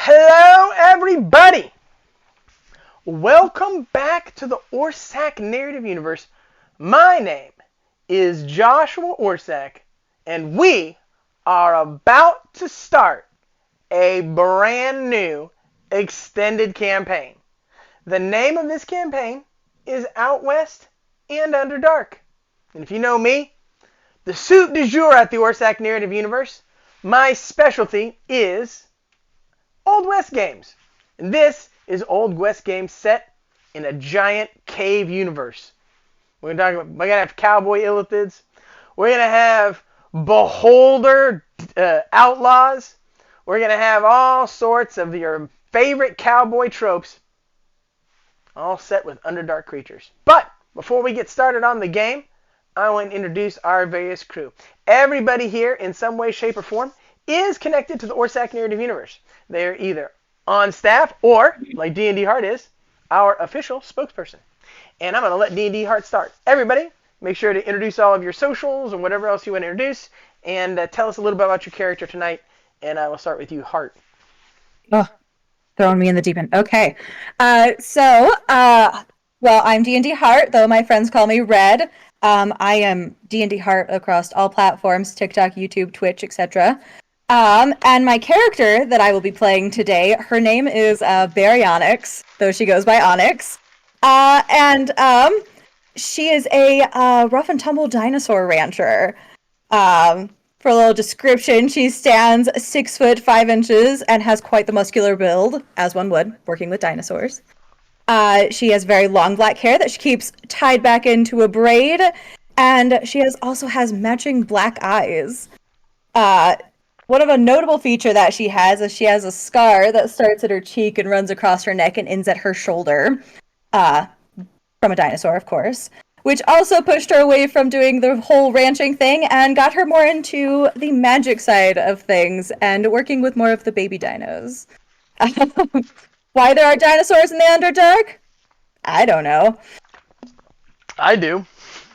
Hello, everybody! Welcome back to the Orsak Narrative Universe. My name is Joshua Orsak, and we are about to start a brand new extended campaign. The name of this campaign is Out West and Underdark. And if you know me, the soup du jour at the Orsak Narrative Universe, my specialty is Old West games. And this is Old West games set in a giant cave universe. We're gonna have cowboy illithids. We're gonna have beholder outlaws. We're gonna have all sorts of your favorite cowboy tropes, all set with Underdark creatures. But before we get started on the game, I want to introduce our various crew. Everybody here, in some way, shape, or form, is connected to the Orsak Narrative Universe. They're either on staff or, like DnDHart is, our official spokesperson. And I'm going to let DnDHart start. Everybody, make sure to introduce all of your socials and whatever else you want to introduce, and tell us a little bit about your character tonight. And I will start with you, Hart. Oh, throwing me in the deep end. Okay. Well, I'm DnDHart, though my friends call me Red. I am DnDHart across all platforms, TikTok, YouTube, Twitch, etc. And my character that I will be playing today, her name is Baryonyx, though she goes by Onyx. She is a rough and tumble dinosaur rancher. For a little description, she stands 6'5" and has quite the muscular build, as one would, working with dinosaurs. She has very long black hair that she keeps tied back into a braid, and she also has matching black eyes. One of a notable feature that she has is she has a scar that starts at her cheek and runs across her neck and ends at her shoulder, from a dinosaur, of course, which also pushed her away from doing the whole ranching thing and got her more into the magic side of things and working with more of the baby dinos. Why there are dinosaurs in the Underdark? I don't know. I do.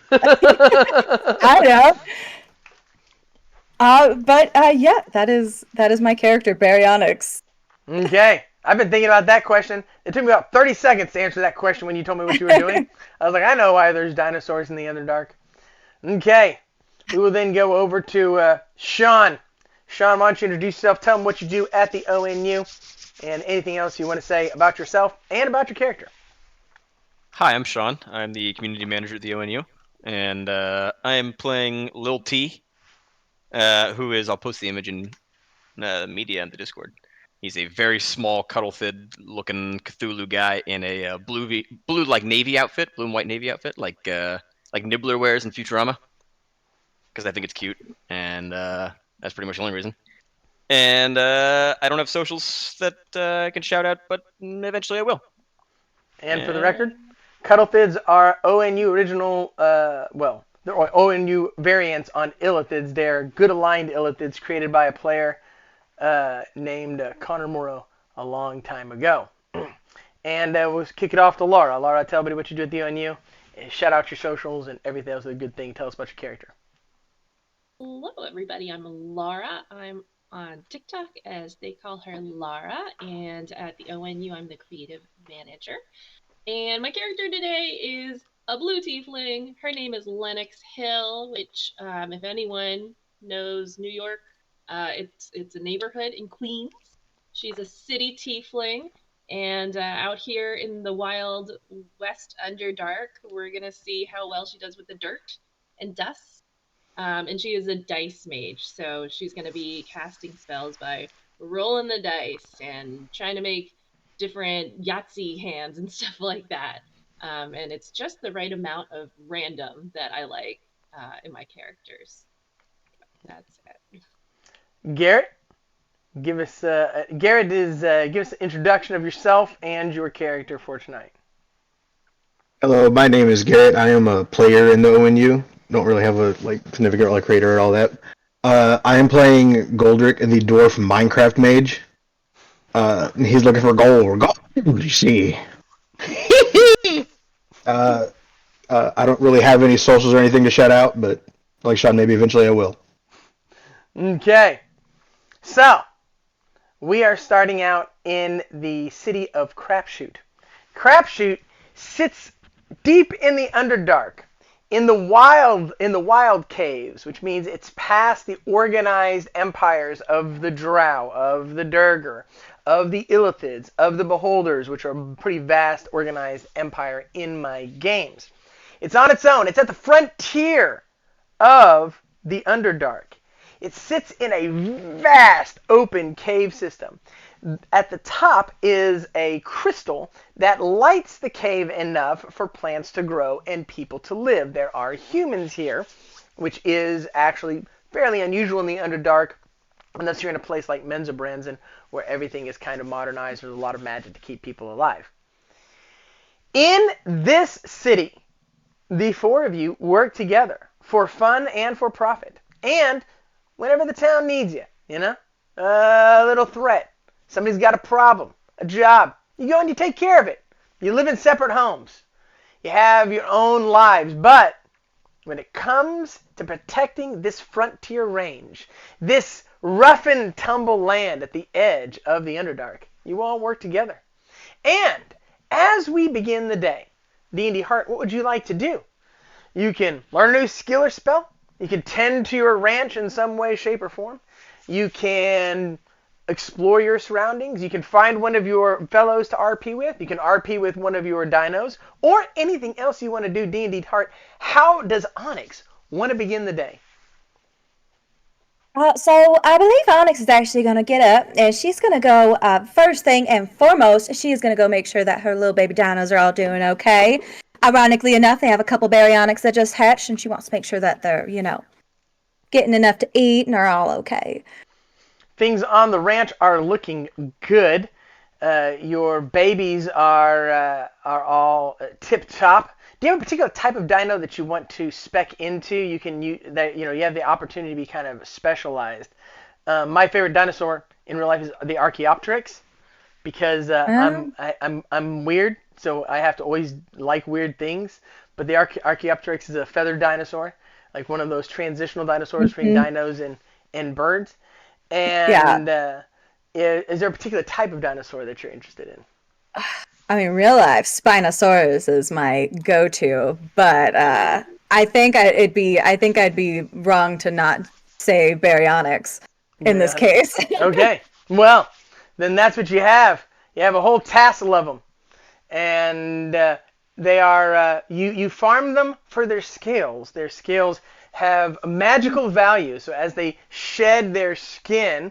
I know. Yeah, that is my character, Baryonyx. Okay. I've been thinking about that question. It took me about 30 seconds to answer that question when you told me what you were doing. I was like, I know why there's dinosaurs in the Underdark. Okay. We will then go over to Sean. Sean, why don't you introduce yourself? Tell them what you do at the ONU and anything else you want to say about yourself and about your character. Hi, I'm Sean. I'm the community manager at the ONU, and I am playing Lil T, who is, I'll post the image in media in the Discord. He's a very small, cuddle-fed-looking Cthulhu guy in a blue like navy outfit, blue and white navy outfit, like Nibbler wears in Futurama, because I think it's cute, and that's pretty much the only reason. And I don't have socials that I can shout out, but eventually I will. And for the record, Cuddlefids are ONU original, they're ONU variants on illithids. They're good aligned illithids created by a player named Connor Morrow a long time ago. And we'll kick it off to Laura. Laura, tell everybody what you do at the ONU. Shout out your socials and everything else is a good thing. Tell us about your character. Hello, everybody. I'm Laura. I'm on TikTok, as they call her Lara, and at the ONU, I'm the creative manager. And my character today is a blue tiefling. Her name is Lennox Hill, which, if anyone knows New York, it's a neighborhood in Queens. She's a city tiefling, and out here in the wild West Underdark, we're gonna see how well she does with the dirt and dust. And she is a dice mage, so she's gonna be casting spells by rolling the dice and trying to make different Yahtzee hands and stuff like that. And it's just the right amount of random that I like in my characters. That's it. Garret? Give us Garrett is give us an introduction of yourself and your character for tonight. Hello, my name is Garrett. I am a player in the ONU. Don't really have a significant creator or all that. I am playing Goldrick, the dwarf Minecraft mage. He's looking for gold. Gold, you see. uh, I don't really have any socials or anything to shout out, but like Sean, maybe eventually I will. Okay. So, we are starting out in the city of Crapshoot. Crapshoot sits deep in the Underdark, in the wild caves, which means it's past the organized empires of the Drow, of the Durgar, of the Illithids, of the Beholders, which are a pretty vast organized empire in my games. It's on its own. It's at the frontier of the Underdark. It sits in a vast open cave system. At the top is a crystal that lights the cave enough for plants to grow and people to live. There are humans here, which is actually fairly unusual in the Underdark, unless you're in a place like Menzabranzen, where everything is kind of modernized. There's a lot of magic to keep people alive. In this city, the four of you work together for fun and for profit. And whenever the town needs you, a little threat. Somebody's got a problem, a job. You go and you take care of it. You live in separate homes. You have your own lives. But when it comes to protecting this frontier range, this rough and tumble land at the edge of the Underdark, you all work together. And as we begin the day, DnDHart, what would you like to do? You can learn a new skill or spell. You can tend to your ranch in some way, shape, or form. You can explore your surroundings. You can find one of your fellows to RP with. You can RP with one of your dinos. Or anything else you want to do, DnDHart. How does Onyx want to begin the day? So I believe Onyx is actually going to get up, and she's going to go, first thing and foremost, she is going to go make sure that her little baby dinos are all doing okay. Ironically enough, they have a couple baryonyx that just hatched, and she wants to make sure that they're, getting enough to eat and are all okay. Things on the ranch are looking good. Your babies are all tip-top. Do you have a particular type of dino that you want to spec into? You have the opportunity to be kind of specialized. My favorite dinosaur in real life is the Archaeopteryx, because I'm weird, so I have to always like weird things. But the Archaeopteryx is a feathered dinosaur, like one of those transitional dinosaurs between dinos and birds. And is there a particular type of dinosaur that you're interested in? I mean, real life, Spinosaurus is my go-to, but I think I'd be wrong to not say baryonyx in this case. Okay, well, then that's what you have. You have a whole tassel of them, and they are you farm them for their scales. Their scales have magical value, so as they shed their skin,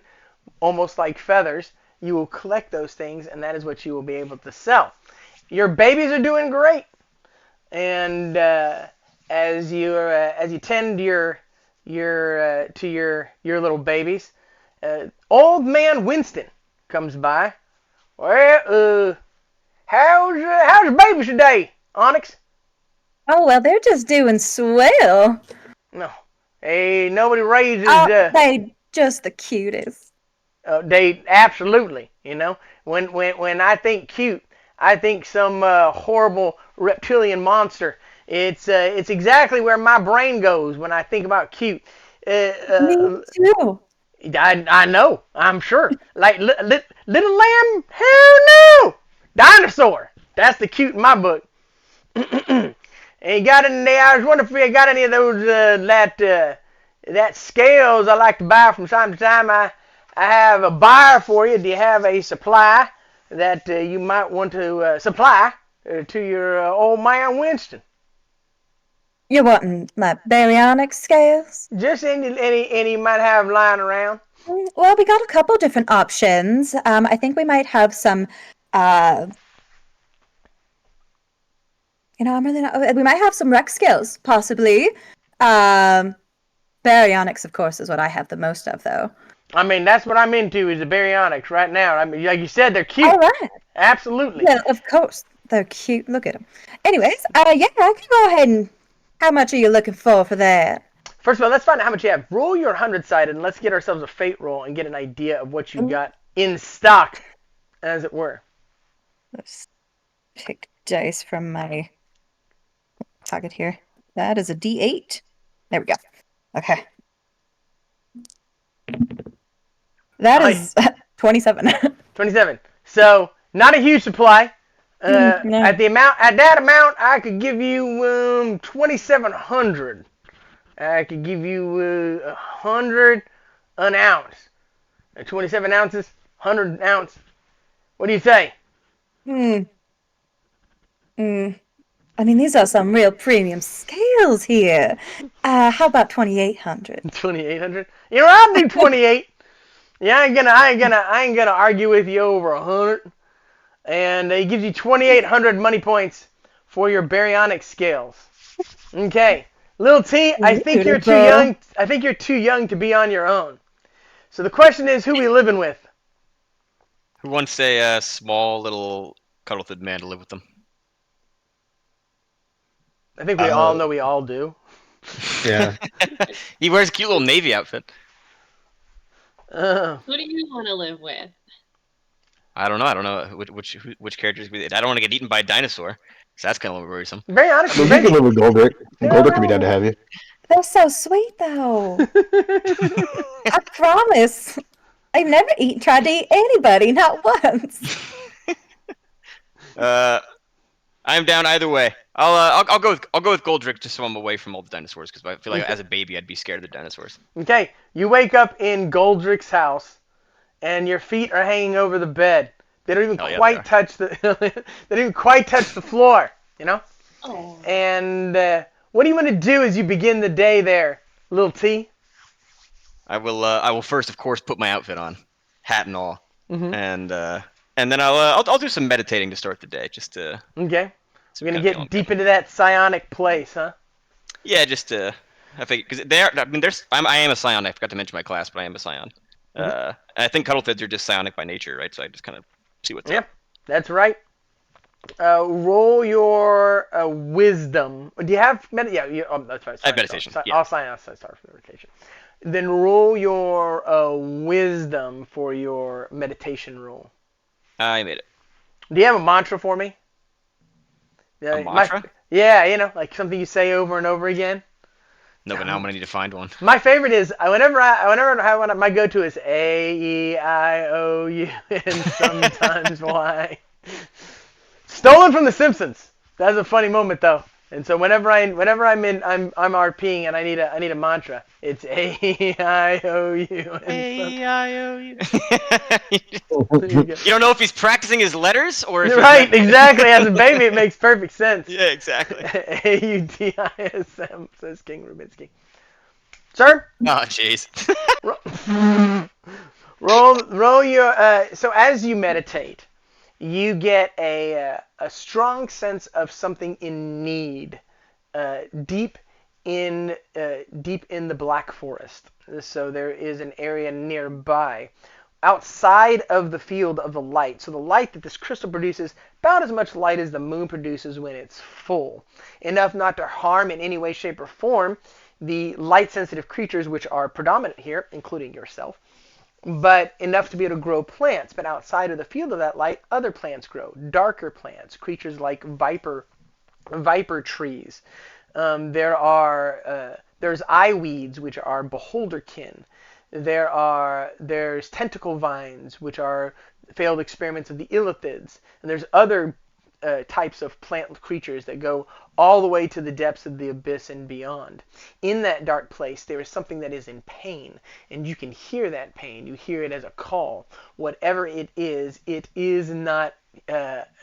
almost like feathers, you will collect those things, and that is what you will be able to sell. Your babies are doing great, and as you tend to your little babies, old man Winston comes by. Well, how's your babies today, Onyx? Oh well, they're just doing swell. No, hey, nobody raises. They just the cutest. They absolutely, when I think cute, I think some horrible reptilian monster. It's exactly where my brain goes when I think about cute. Me too. I know, I'm sure. Like little lamb, hell no. Dinosaur, that's the cute in my book. Ain't got any there. I was wondering if you got any of those that scales I like to buy from time to time. I have a buyer for you. Do you have a supply that you might want to supply to your old man Winston? You wanting like baryonyx scales? Just any you might have lying around. Well, we got a couple different options. I think we might have some. I'm really not. We might have some Rex scales, possibly. Baryonyx, of course, is what I have the most of, though. I mean, that's what I'm into is the baryonics right now. I mean, like you said, they're cute. All right. Absolutely. Yeah, of course. They're cute. Look at them. Anyways, yeah, I can go ahead and. How much are you looking for that? First of all, let's find out how much you have. Roll your 100-sided and let's get ourselves a fate roll and get an idea of what you got in stock, as it were. Let's pick dice from my pocket here. That is a D8. There we go. Okay. That is 27. 27. So not a huge supply. No. At that amount, I could give you 2,700. I could give you 100 an ounce. 27 ounces, 100 ounce. What do you say? Hmm. I mean, these are some real premium scales here. How about 2,800? 2,800. You know, I'll do 28. Yeah, I ain't gonna argue with you over 100. And it gives you 2,800 money points for your baryonic scales. Okay, Lil T, I think you're too young. I think you're too young to be on your own. So the question is, who we living with? Who wants a small little cuddle-fed man to live with them? I think we all know we all do. Yeah. He wears a cute little navy outfit. Uh, Who do you want to live with? I don't know. I don't know which characters. I don't want to get eaten by a dinosaur. So that's kind of worrisome. very honest, I mean, you can live with Goldrick. Goldrick could be down to have you. They're so sweet, though. I promise. I've never tried to eat anybody, not once. I'm down either way. I'll go with Goldrick just so I'm away from all the dinosaurs because I feel like as a baby I'd be scared of the dinosaurs. Okay, you wake up in Goldrick's house, and your feet are hanging over the bed. They don't even quite touch the. They don't even quite touch the floor. You know. Oh. And what do you want to do as you begin the day there, Lil T? I will first, of course, put my outfit on, hat and all, Mm-hmm. and then I'll do some meditating to start the day, just to. Okay. We're gonna get deep into that psionic place, huh? Yeah, just I think because I mean, I am a psion. I forgot to mention my class, but I am a psion. And I think cuddlefids are just psionic by nature, right? So I just kind of see what's up. That's right. Roll your wisdom. Do you have that's right. I have meditation. I'll start for meditation. Then roll your wisdom for your meditation roll. I made it. Do you have a mantra for me? A mantra? Yeah, like something you say over and over again. No, but now I'm gonna need to find one. My favorite is my go-to is A-E-I-O-U and sometimes Y. Stolen from The Simpsons. That's a funny moment though. And so whenever I'm RPing and I need a mantra, it's A-E-I-O-U. A-E-I-O-U. You don't know if he's practicing his letters or if right, exactly. As a baby, it makes perfect sense. Yeah, exactly. A-U-D-I-S-M, says King Rubinsky. Sir? Oh, jeez. roll your. So as you meditate, you get a strong sense of something in need, deep in the Black Forest. So there is an area nearby, outside of the field of the light. So the light that this crystal produces, about as much light as the moon produces when it's full, enough not to harm in any way, shape, or form the light-sensitive creatures which are predominant here, including yourself, but enough to be able to grow plants. But outside of the field of that light, other plants grow, darker plants, creatures like viper trees. There's eye weeds, which are beholderkin. There's tentacle vines, which are failed experiments of the illithids, and there's other types of plant creatures that go all the way to the depths of the abyss and beyond. In that dark place, there is something that is in pain, and you can hear that pain. You hear it as a call. Whatever it is not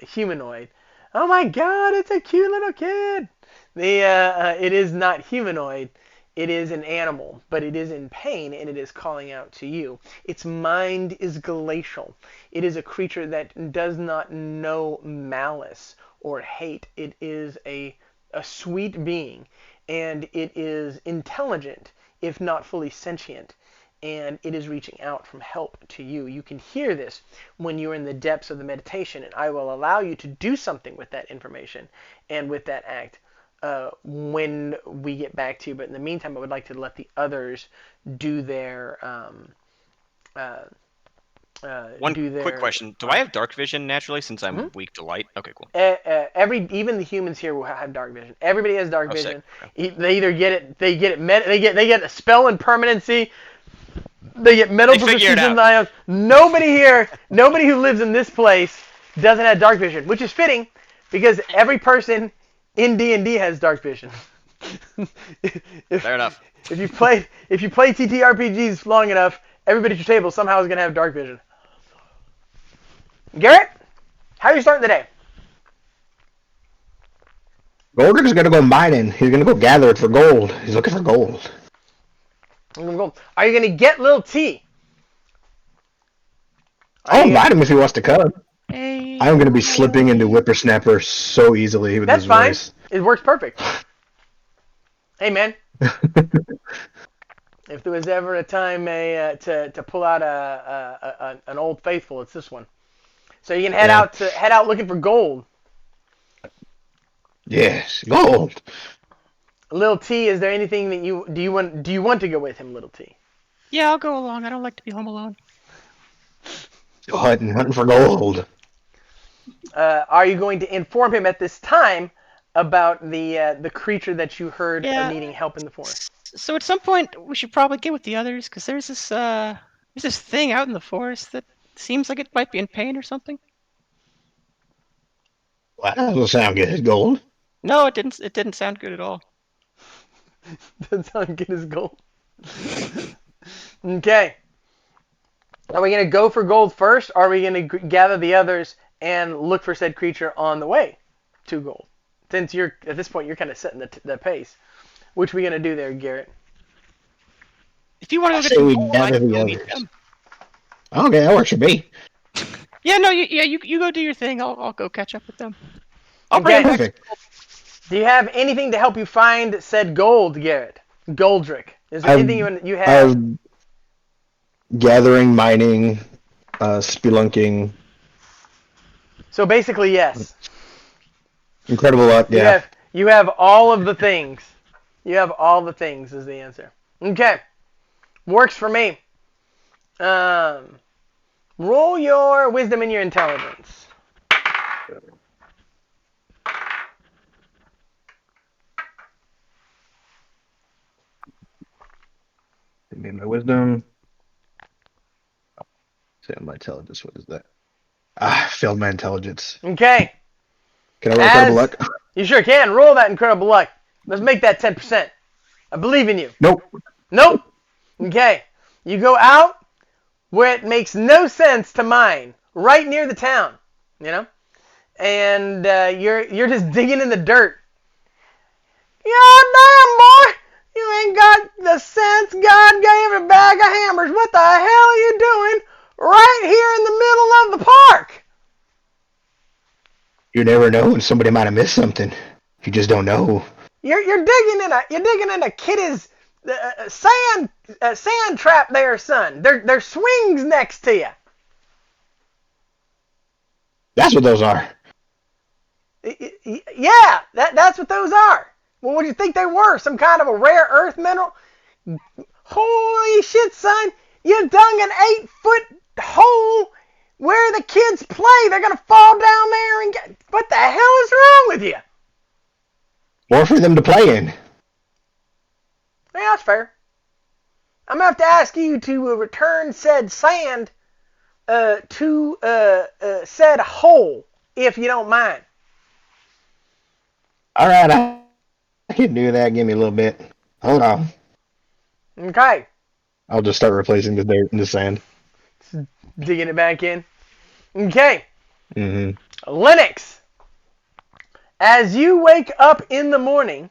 humanoid. Oh my God, it's a cute little kid. It is not humanoid. It is an animal, but it is in pain, and it is calling out to you. Its mind is glacial. It is a creature that does not know malice or hate. It is a sweet being, and it is intelligent, if not fully sentient. and it is reaching out from help to you. You can hear this when you're in the depths of the meditation, and I will allow you to do something with that information and with that act when we get back to you. But in the meantime, I would like to let the others do their quick question: do I have dark vision naturally since I'm weak to light? Okay, cool. Even the humans here will have dark vision. Everybody has dark vision. Okay. They either get it, they get a spell and permanency. They get mental proficiency. Nobody who lives in this place doesn't have dark vision, which is fitting because every person in D&D has dark vision. Fair enough. If you play TTRPGs long enough, everybody at your table somehow is gonna have dark vision. Garret, how are you starting the day? Goldrick's gonna go mining. He's gonna go gather it for gold. He's looking for gold. Are you gonna get Lil T? I'll invite him if he wants to come. Hey. I'm gonna be slipping into Whippersnapper so easily with his voice. It works perfect. Hey man, if there was ever a time to pull out an old faithful, it's this one. So you can head out looking for gold. Yes, gold. Lil T, is there anything that you want to go with him, Little T? Yeah, I'll go along. I don't like to be home alone. Hunting for gold. Are you going to inform him at this time about the creature that you heard needing help in the forest? So at some point we should probably get with the others because there's this thing out in the forest that seems like it might be in pain or something. Well, that doesn't sound good. Gold. No, it didn't. It didn't sound good at all. Doesn't sound good as gold. Okay. Are we gonna go for gold first, or are we gonna gather the others and look for said creature on the way to gold? Since you're at this point, you're kind of setting the pace. Which are we gonna do there, Garret? If you want to say we gather the others. Okay, that works for me. Yeah, no, you go do your thing. I'll go catch up with them. I'll bring them back. Do you have anything to help you find said gold, Garret? Goldrick. Is there anything you have? Gathering, mining, spelunking. So basically, yes. Incredible luck, yeah. You have all of the things. You have all the things is the answer. Okay. Works for me. Roll your wisdom and your intelligence. Give me my wisdom. Say my intelligence. What is that? I failed my intelligence. Okay. Can I roll incredible luck? You sure can. Roll that incredible luck. Let's make that 10%. I believe in you. Nope. Okay. You go out where it makes no sense to mine, right near the town, and you're just digging in the dirt. Yeah, damn boy, you ain't got the sense God gave a bag of hammers. What the hell are you doing right here in the middle of the park? You never know when somebody might have missed something. You just don't know. You're digging in a kitty's sand trap there, son. There's swings next to you. That's what those are. Yeah, that's what those are. Well, what do you think they were? Some kind of a rare earth mineral? Holy shit, son. You dug an 8-foot hole where the kids play. They're going to fall down there and get... What the hell is wrong with you? More for them to play in. Yeah, that's fair. I'm going to have to ask you to return said sand to said hole, if you don't mind. All right, I can do that. Give me a little bit. Hold on. Okay. I'll just start replacing the dirt and the sand. Digging it back in. Okay. Mm-hmm. Lennox, as you wake up in the morning,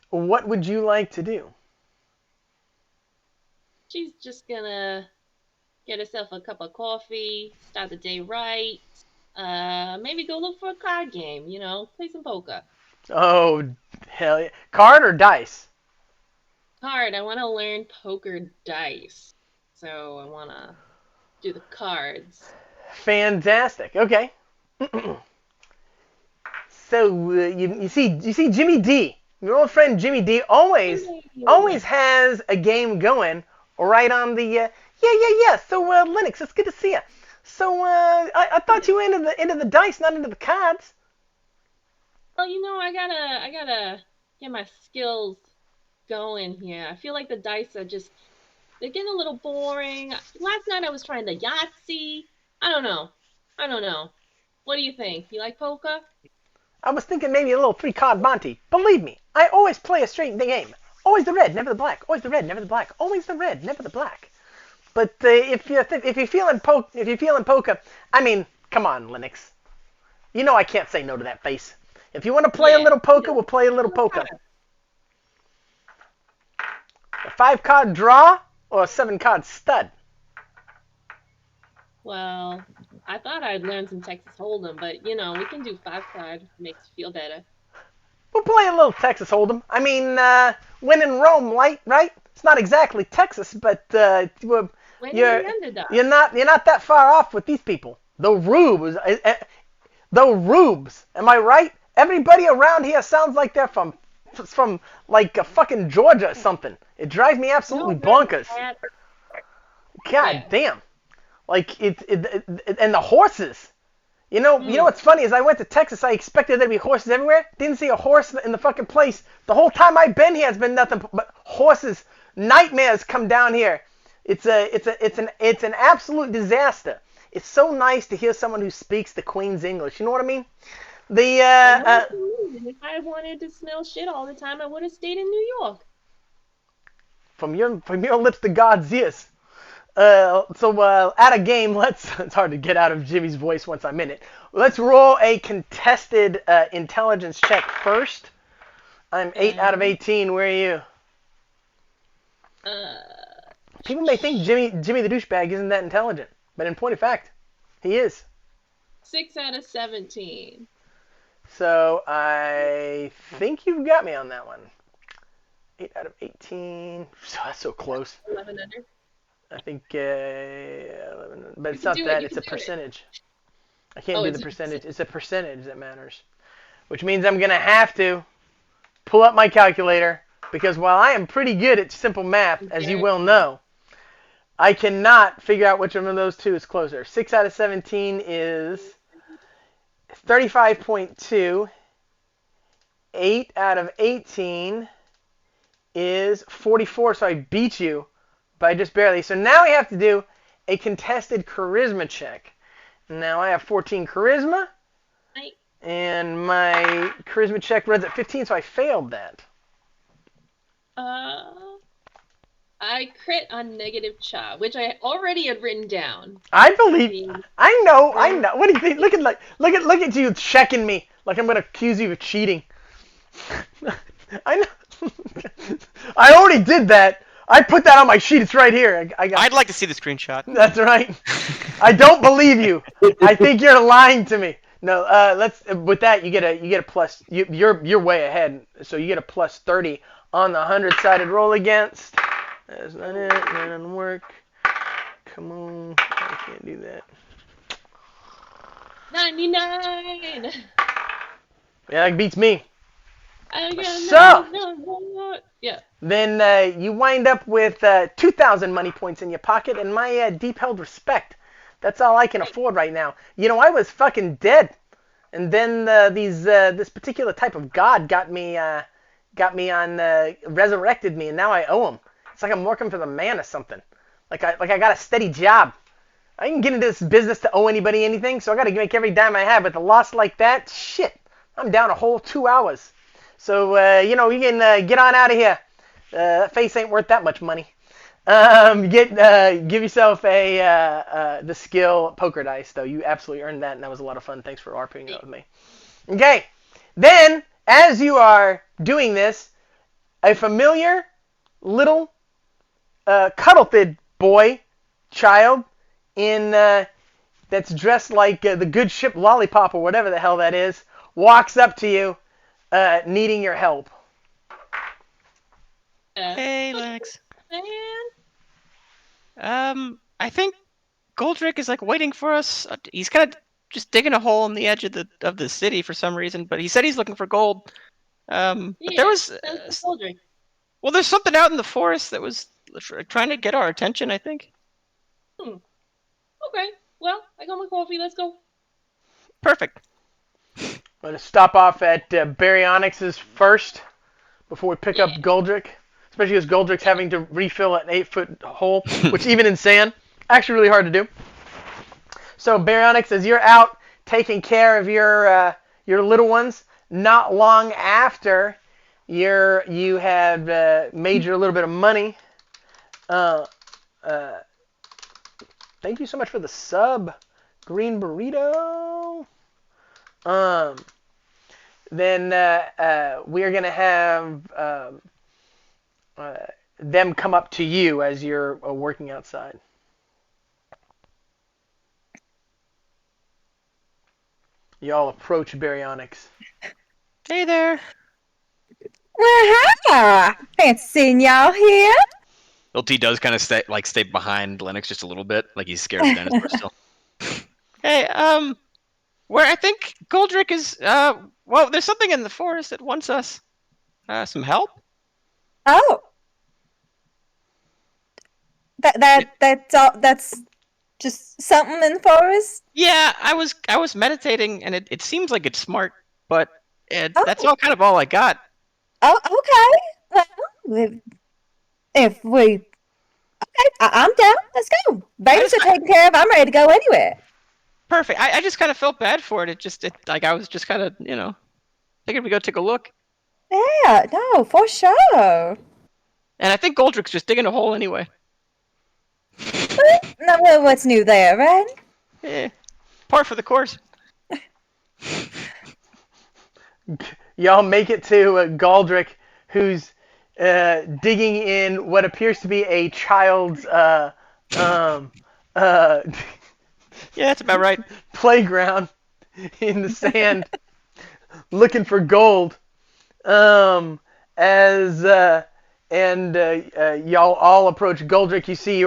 what would you like to do? She's just gonna get herself a cup of coffee, start the day right. Maybe go look for a card game, play some poker. Oh, hell yeah. Card or dice? Card. I want to learn poker dice. So I want to do the cards. Fantastic. Okay. So you see Jimmy D, your old friend Jimmy D, always has a game going right on the yeah. So Linux, it's good to see you. So I thought you were into the dice, not into the cards. Well, I gotta get my skills going here. I feel like the dice are they're getting a little boring. Last night I was trying the Yahtzee. I don't know. What do you think? You like poker? I was thinking maybe a little 3-card Monty. Believe me, I always play a straight game. Always the red, never the black. Always the red, never the black. Always the red, never the black. But if you're feeling poker, I mean, come on, Linux. You know I can't say no to that face. If you want to play a little poker, we'll play a little poker. A 5-card draw or a 7-card stud? Well, I thought I'd learn some Texas Hold'em, but we can do 5-card. Makes you feel better. We'll play a little Texas Hold'em. I mean, when in Rome, right? It's not exactly Texas, but you're not that far off with these people. The rubes. Am I right? Everybody around here sounds like they're from like fucking Georgia or something. It drives me absolutely bonkers. God damn. Like and the horses. You know what's funny is I went to Texas. I expected there to be horses everywhere. Didn't see a horse in the fucking place. The whole time I've been here, it's been nothing but horses. Nightmares come down here. It's an absolute disaster. It's so nice to hear someone who speaks the Queen's English. You know what I mean? If I wanted to smell shit all the time, I would have stayed in New York. From your lips to God's ears. So at a game, it's hard to get out of Jimmy's voice once I'm in it. Let's roll a contested intelligence check first. I'm 8 out of 18. Where are you? People may think Jimmy the douchebag isn't that intelligent, but in point of fact, he is. 6 out of 17. So I think you've got me on that one. 8 out of 18. So that's so close. 11 under. I think 11, but it's not that. It's a percentage. I can't do the percentage. It's a percentage that matters, which means I'm gonna have to pull up my calculator because while I am pretty good at simple math, as you well know, I cannot figure out which one of those two is closer. 6 out of 17 is 35.2. 8 out of 18 is 44. So I beat you by just barely. So now we have to do a contested charisma check. Now I have 14 charisma. And my charisma check runs at 15, so I failed that. I crit on negative cha, which I already had written down. I believe. I know. What do you think? Look at you checking me like I'm gonna accuse you of cheating. I know. I already did that. I put that on my sheet. It's right here. I'd like to see the screenshot. That's right. I don't believe you. I think you're lying to me. No. With that you get a plus. You're way ahead. So you get a plus 30 on the 100-sided roll against. That's not it. That doesn't work. Come on. I can't do that. 99. Yeah, that beats me. So. Yeah. Then you wind up with 2,000 money points in your pocket and my deep-held respect. That's all I can afford right now. I was fucking dead, and then this particular type of god got me resurrected me, and now I owe him. It's like I'm working for the man or something. Like I got a steady job. I didn't get into this business to owe anybody anything, so I got to make every dime I have. But the loss like that, shit, I'm down a whole 2 hours. So you can get on out of here. That face ain't worth that much money. Give yourself the skill poker dice though. You absolutely earned that, and that was a lot of fun. Thanks for RPing that with me. Okay, then as you are doing this, a familiar little cuddle-fed child that's dressed like the good ship Lollipop or whatever the hell that is, walks up to you, needing your help. Hey, Lex. Man. I think Goldrick is like waiting for us. He's kind of just digging a hole in the edge of the city for some reason, but he said he's looking for gold. But there was Sounds like Goldrick. well, there's something out in the forest that was trying to get our attention, I think. Okay. Well, I got my coffee. Let's go. Perfect. I'm going to stop off at Baryonyx's first before we pick up Goldrick, especially because Goldrick's having to refill an 8-foot hole, which even in sand, actually really hard to do. So Baryonyx, as you're out taking care of your little ones, not long after you had made your little bit of money. Thank you so much for the sub, Green Burrito. Then we are gonna have them come up to you as you're working outside. Y'all approach Baryonyx. Hey there. Well, hi! Fancy seeing y'all here. Lil T does kind of stay behind Lennox just a little bit, like he's scared of dinosaurs still. Hey, where I think Goldrick is, well, there's something in the forest that wants us, some help. Oh. That's all. That's just something in the forest. Yeah, I was meditating, and it seems like it's smart, but that's all I got. Oh, okay. Well, if we, okay, I'm down. Let's go. Babies are taken care of. I'm ready to go anywhere. Perfect. I just kind of felt bad for it. I was just kind of, figured we go take a look. Yeah, no, for sure. And I think Goldrick's just digging a hole anyway. No, what's new there, right? Yeah, par for the course. Y'all make it to Goldrick, who's digging in what appears to be a child's Yeah, that's about right. playground in the sand, looking for gold. Y'all all approach Goldrick. You see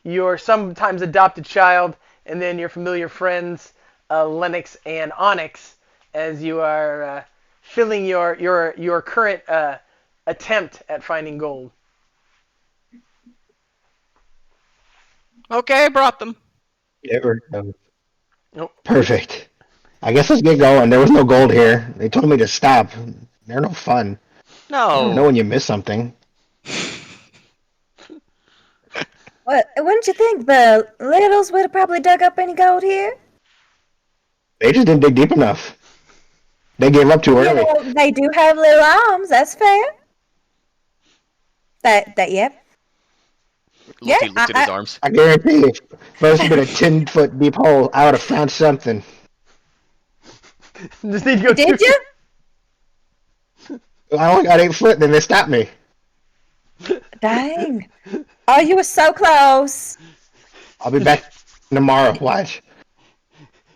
your sometimes adopted child, and then your familiar friends, Lennox and Onyx, as you are filling your current attempt at finding gold. Okay, I brought them. Never. Nope. Perfect. I guess let's get going. There was no gold here. They told me to stop. They're no fun. No. I don't know when you miss something. What? Wouldn't you think the Littles would have probably dug up any gold here? They just didn't dig deep enough. They gave up too early. You know, they do have little arms. That's fair. Yep. Looked at his arms. I guarantee you, if there's been a 10-foot deep hole, I would have found something. Just need to go Did you? I only got 8 foot, then they stopped me. Dang. Oh, you were so close. I'll be back tomorrow. Watch.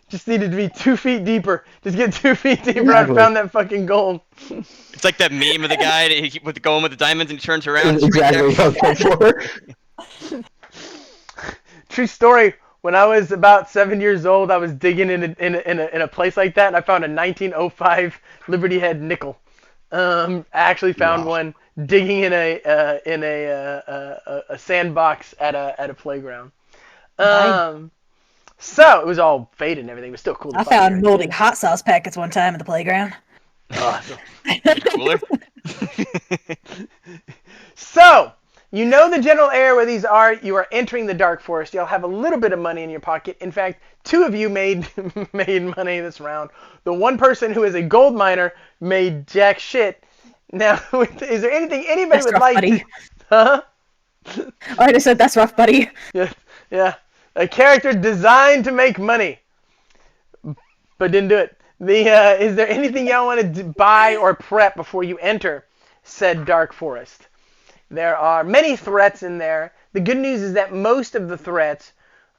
Just needed to be 2 feet deeper. Just get 2 feet deeper. Exactly. I found that fucking gold. It's like that meme of the guy going with the diamonds and he turns around. Exactly. True story. When I was about 7 years old, I was digging in a place like that, and I found a 1905 Liberty Head nickel. I actually found one digging in a sandbox at a playground. So it was all faded and everything. It was still cool. I found moldy hot sauce packets one time at the playground. Awesome. Cooler. So, you know the general area where these are. You are entering the Dark Forest. You'll have a little bit of money in your pocket. In fact, 2 of you made money this round. The one person who is a gold miner made jack shit. Now, is there anything anybody That's would rough, like buddy. to... Huh? I just said that's rough, buddy. Yeah. A character designed to make money, but didn't do it. Is there anything y'all want to buy or prep before you enter said Dark Forest? There are many threats in there. The good news is that most of the threats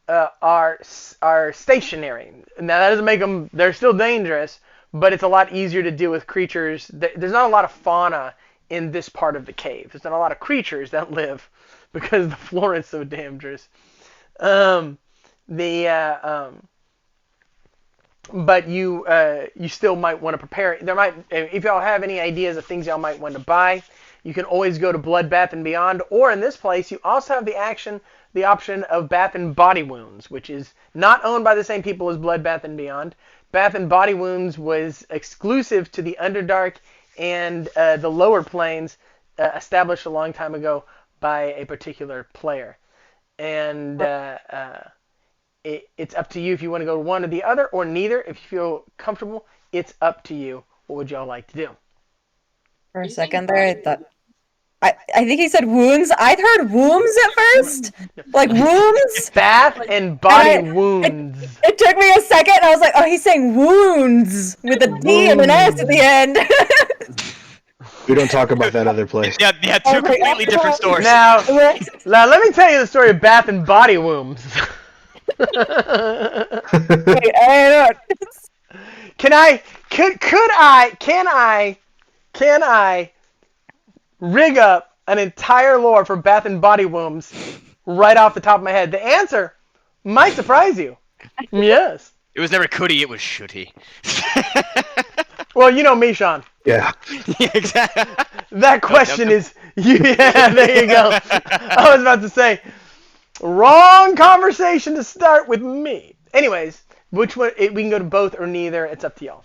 are stationary. Now that doesn't make them, they're still dangerous, but it's a lot easier to deal with creatures. There's not a lot of fauna in this part of the cave. There's not a lot of creatures that live because the floor is so dangerous. But you still might want to prepare. There might, if y'all have any ideas of things y'all might want to buy, you can always go to Bloodbath and Beyond, or in this place you also have the option of Bath and Body Wounds, which is not owned by the same people as Bloodbath and Beyond. Bath and Body Wounds was exclusive to the Underdark and the lower planes, established a long time ago by a particular player. And it's up to you if you want to go to one or the other, or neither. If you feel comfortable, it's up to you. What would y'all like to do? For a second there, I thought... I think he said wounds. I'd heard wombs at first. Like wombs. Bath and Body Wounds. It took me a second, and I was like, oh, he's saying wounds with a D and an S at the end. We don't talk about that other place. Yeah, two completely different stores. Now, let me tell you the story of Bath and Body Wombs. Wait, I don't know. Can I rig up an entire lore for Bath and Body Wombs right off the top of my head? The answer might surprise you. Yes. It was never could he, it was should he. Well, you know me, Sean. Yeah. Yeah, exactly. That question is, yeah, there you go. I was about to say, wrong conversation to start with me. Anyways, which one? We can go to both or neither. It's up to y'all.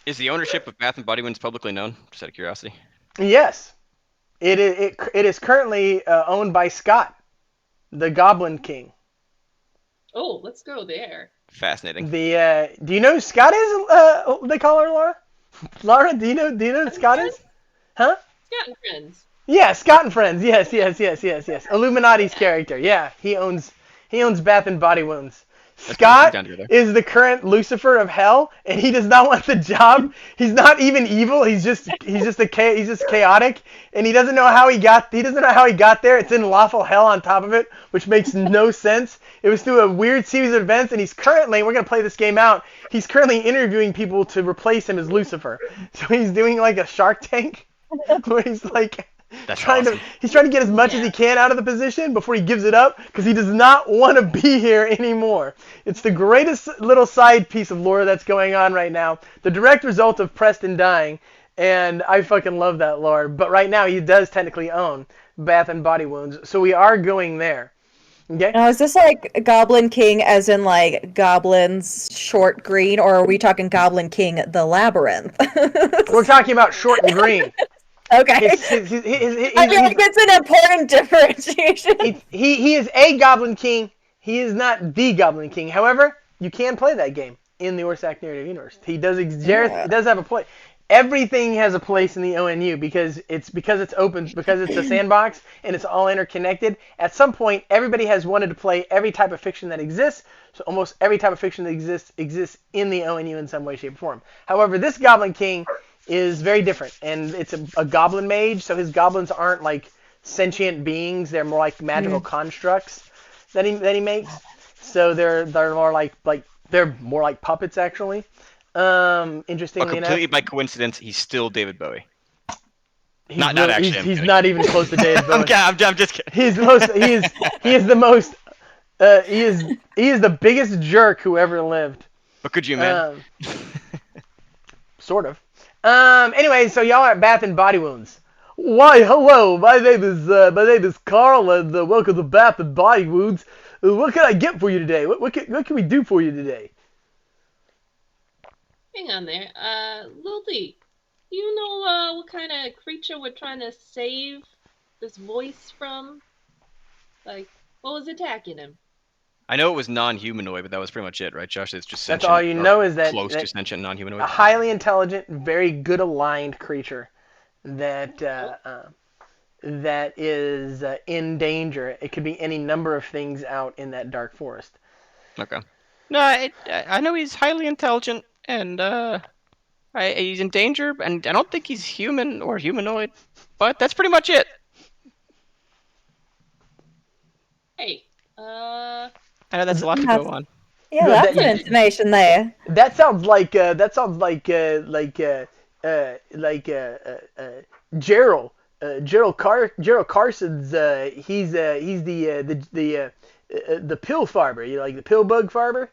Is the ownership of Bath and Body Works publicly known? Just out of curiosity. Yes, it is currently owned by Scott, the Goblin King. Oh, let's go there. Fascinating. Do you know who Scott is? They call her Laura. Laura, do you know who Scott is? Huh? Scott and Friends. Yeah, Scott and Friends. Yes. Illuminati's character. Yeah, he owns Bath and Body Wounds. Scott is the current Lucifer of hell, and he does not want the job. He's not even evil. He's just chaotic, and he doesn't know how he got there. It's in lawful hell on top of it, which makes no sense. It was through a weird series of events, and we're gonna play this game out. He's currently interviewing people to replace him as Lucifer. So he's doing like a Shark Tank, where he's like. He's trying to get as much as he can out of the position before he gives it up, because he does not want to be here anymore. It's the greatest little side piece of lore that's going on right now. The direct result of Preston dying, and I fucking love that lore. But right now he does technically own Bath and Body Wounds, so we are going there. Okay. Now, is this like Goblin King as in like goblins short green, or are we talking Goblin King the Labyrinth? We're talking about short and green. Okay. I feel like it's an important differentiation. He is a Goblin King. He is not the Goblin King. However, you can play that game in the Orsak narrative universe. He does. It does have a play. Everything has a place in the ONU because it's open, because it's a sandbox and it's all interconnected. At some point, everybody has wanted to play every type of fiction that exists. So almost every type of fiction that exists in the ONU in some way, shape, or form. However, this Goblin King is very different, and it's a goblin mage, so his goblins aren't like sentient beings. They're more like magical constructs that he makes. So they're more like they're more like puppets, actually. Interestingly enough, completely by coincidence, he's still David Bowie. Not actually. He's not even close to David Bowie. I'm just kidding. He is the biggest jerk who ever lived. But could you imagine? Sort of. Anyway, so y'all are at Bath and Body Wounds. Why, hello, my name is Carl, and welcome to Bath and Body Wounds. What can I get for you today? What can we do for you today? Hang on there. Lil D, you know what kind of creature we're trying to save this voice from? Like, what was attacking him? I know it was non-humanoid, but that was pretty much it, right, Josh? It's just sentient. That's all you know, is that close to sentient non-humanoid. A highly intelligent, very good aligned creature that is in danger. It could be any number of things out in that dark forest. Okay. No, I know he's highly intelligent, and he's in danger, and I don't think he's human or humanoid, but that's pretty much it. Hey, I know that's a lot to go on. Yeah, that's an information there. That sounds like Gerald Carson's he's the pill farmer, like the pill bug farmer,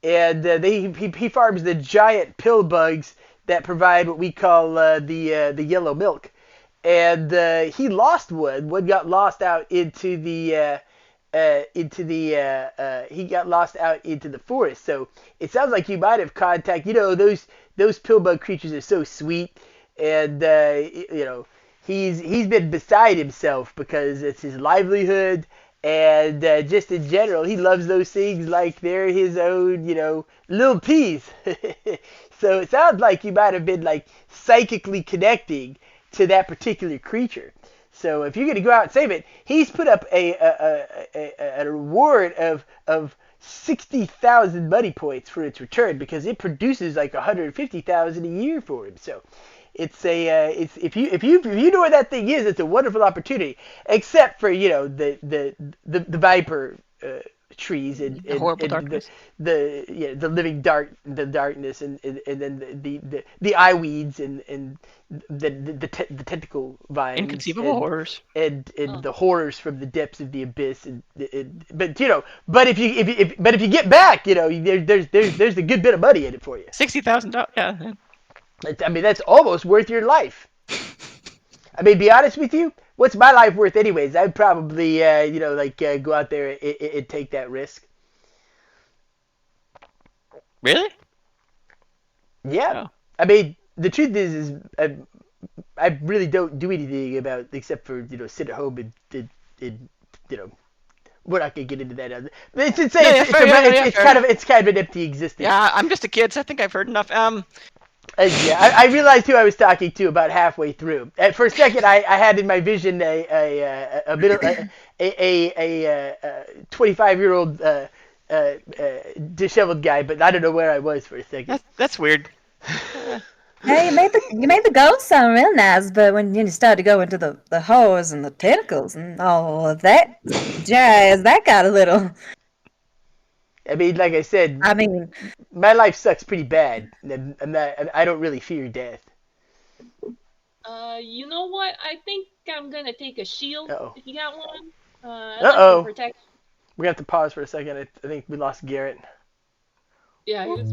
and he farms the giant pill bugs that provide what we call the yellow milk, and he lost one. One got lost out into the he got lost out into the forest. So it sounds like you might have contact. Those pill bug creatures are so sweet, and he's been beside himself because it's his livelihood, and just in general, he loves those things like they're his own, little teas. So it sounds like you might have been like psychically connecting to that particular creature. So if you're going to go out and save it, he's put up a reward of 60,000 money points for its return because it produces like 150,000 a year for him. So it's if you know where that thing is, it's a wonderful opportunity. Except for the Viper trees and The horrible darkness. the living darkness and then the eye weeds and the tentacle vines, Inconceivable horrors. and the horrors from the depths of the abyss, but if you get back, there's a good bit of money in it for you. $60,000. Yeah. I mean, that's almost worth your life. I mean, be honest with you, what's my life worth anyways? I'd probably go out there and take that risk. Really? Yeah. Oh. I mean, the truth is I really don't do anything about except for sit at home and we're not gonna get into that. It's kind of an empty existence. Yeah, I'm just a kid, so I think I've heard enough. Yeah, I realized who I was talking to about halfway through. For a second, I had in my vision a 25-year-old disheveled guy, but I don't know where I was for a second. That's weird. Hey, you made the ghost sound real nice, but when you started to go into the horrors and the tentacles and all of that jazz, that got a little. I mean, like I said, my life sucks pretty bad. I don't really fear death. You know what? I think I'm gonna take a shield. Uh-oh. If you got one. Uh-oh. Like to protect. We're gonna have to pause for a second. I think we lost Garret. Yeah. He was...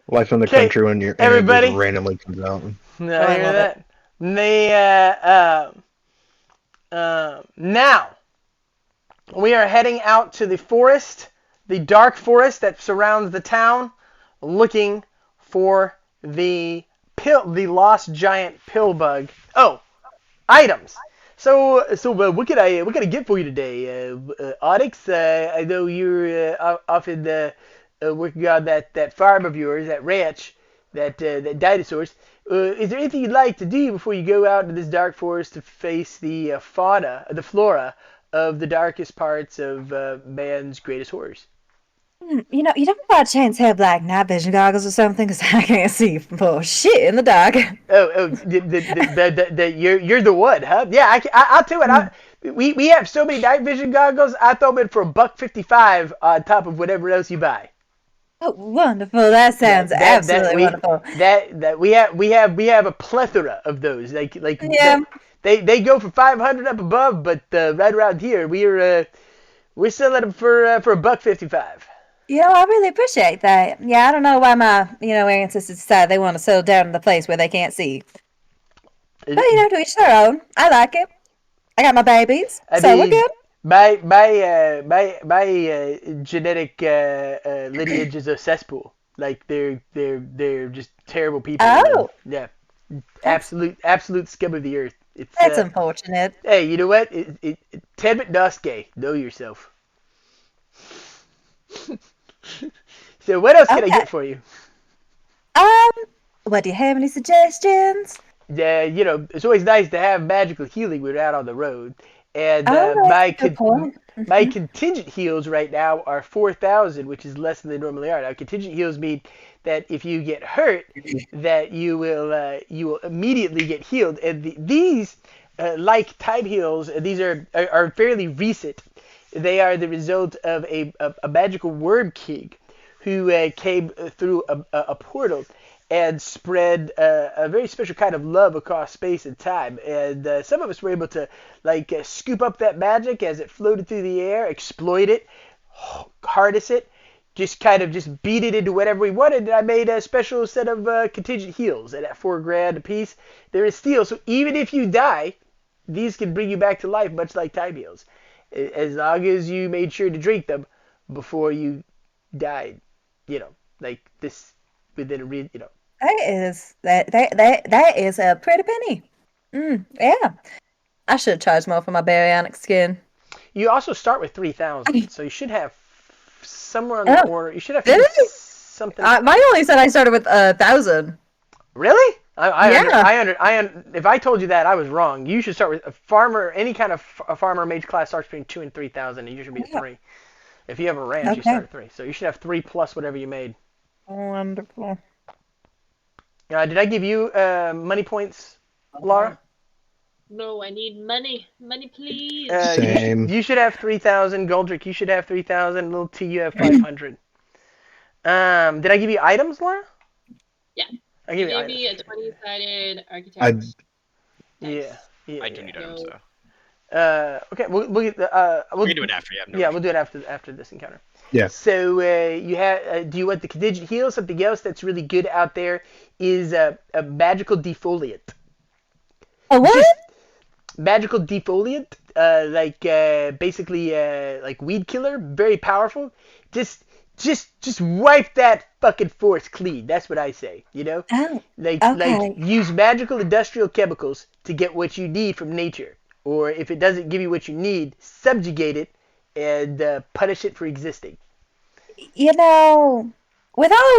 Life in the Okay, country when your internet just everybody. randomly comes out. No, Oh, I hear love it. that? Now we are heading out to the forest, the dark forest that surrounds the town, looking for the lost giant pill bug. Oh, items. So what could I get for you today, Onyx? I know you're often working on that farm of yours, that ranch, that dinosaurs. Is there anything you'd like to do before you go out into this dark forest to face the the flora of the darkest parts of man's greatest horrors? You don't by chance have like night vision goggles or something? Because I can't see for shit in the dark. You're the one, huh? Yeah, I'll tell you what. We have so many night vision goggles. I throw them in for $1.55 on top of whatever else you buy. Oh, wonderful! That sounds absolutely wonderful. We have a plethora of those. Yeah, They go for 500 up above, but right around here we're selling them for $1.55. I really appreciate that. Yeah, I don't know why my ancestors decided they want to settle down in the place where they can't see. But to each their own. I like it. I got my babies, I so we're mean, good. my genetic lineage is a cesspool. Like they're just terrible people. Oh, Yeah, that's absolute scum of the earth. It's that's unfortunate. hey, you know what? Tedbit Noske, know yourself. So what else can I Okay. get for you? Um, what do you have any suggestions? Yeah, it's always nice to have magical healing when we're out on the road. And Oh, that's a good point. my contingent heals right now are 4,000, which is less than they normally are. Now, contingent heals mean that if you get hurt, that you will immediately get healed. And these, like time heals, these are fairly recent. They are the result of a magical worm king who came through a portal and spread a very special kind of love across space and time. And some of us were able to scoop up that magic as it floated through the air, exploit it, harness it, just beat it into whatever we wanted. And I made a special set of contingent heals, and at $4,000 a piece, there is steel. So even if you die, these can bring you back to life, much like time heals, as long as you made sure to drink them before you died. Like this within a. That is a pretty penny. Yeah. I should have charged more for my baryonic skin. You also start with 3,000, so you should have somewhere on the Oh, order. You should have really? something. Mine only said I started with 1,000. Really? Yeah. If I told you that, I was wrong. You should start with a farmer. Any kind of a farmer mage class starts between 2 and 3,000, and you should be at Yeah. 3. If you have a ranch, you Okay. start at 3. So you should have 3 plus whatever you made. Wonderful. Did I give you money points, Laura? No, I need money. Money, please. Same. You should have 3,000. Goldrick, you should have 3,000. Little T, you have 500. Did I give you items, Laura? Yeah. I You gave you gave items. me a 20-sided architect. I Nice. Yeah. I do need items So- though. Okay, we'll get We can do it after. Yeah, we'll do it after this encounter. Yeah. So you have. Do you want the contingent heal? Something else that's really good out there is a magical defoliant. A what? Just magical defoliant, basically like weed killer, very powerful. Just wipe that fucking forest clean. That's what I say. Oh, Like okay. use magical industrial chemicals to get what you need from nature, or if it doesn't give you what you need, subjugate it and punish it for existing. With all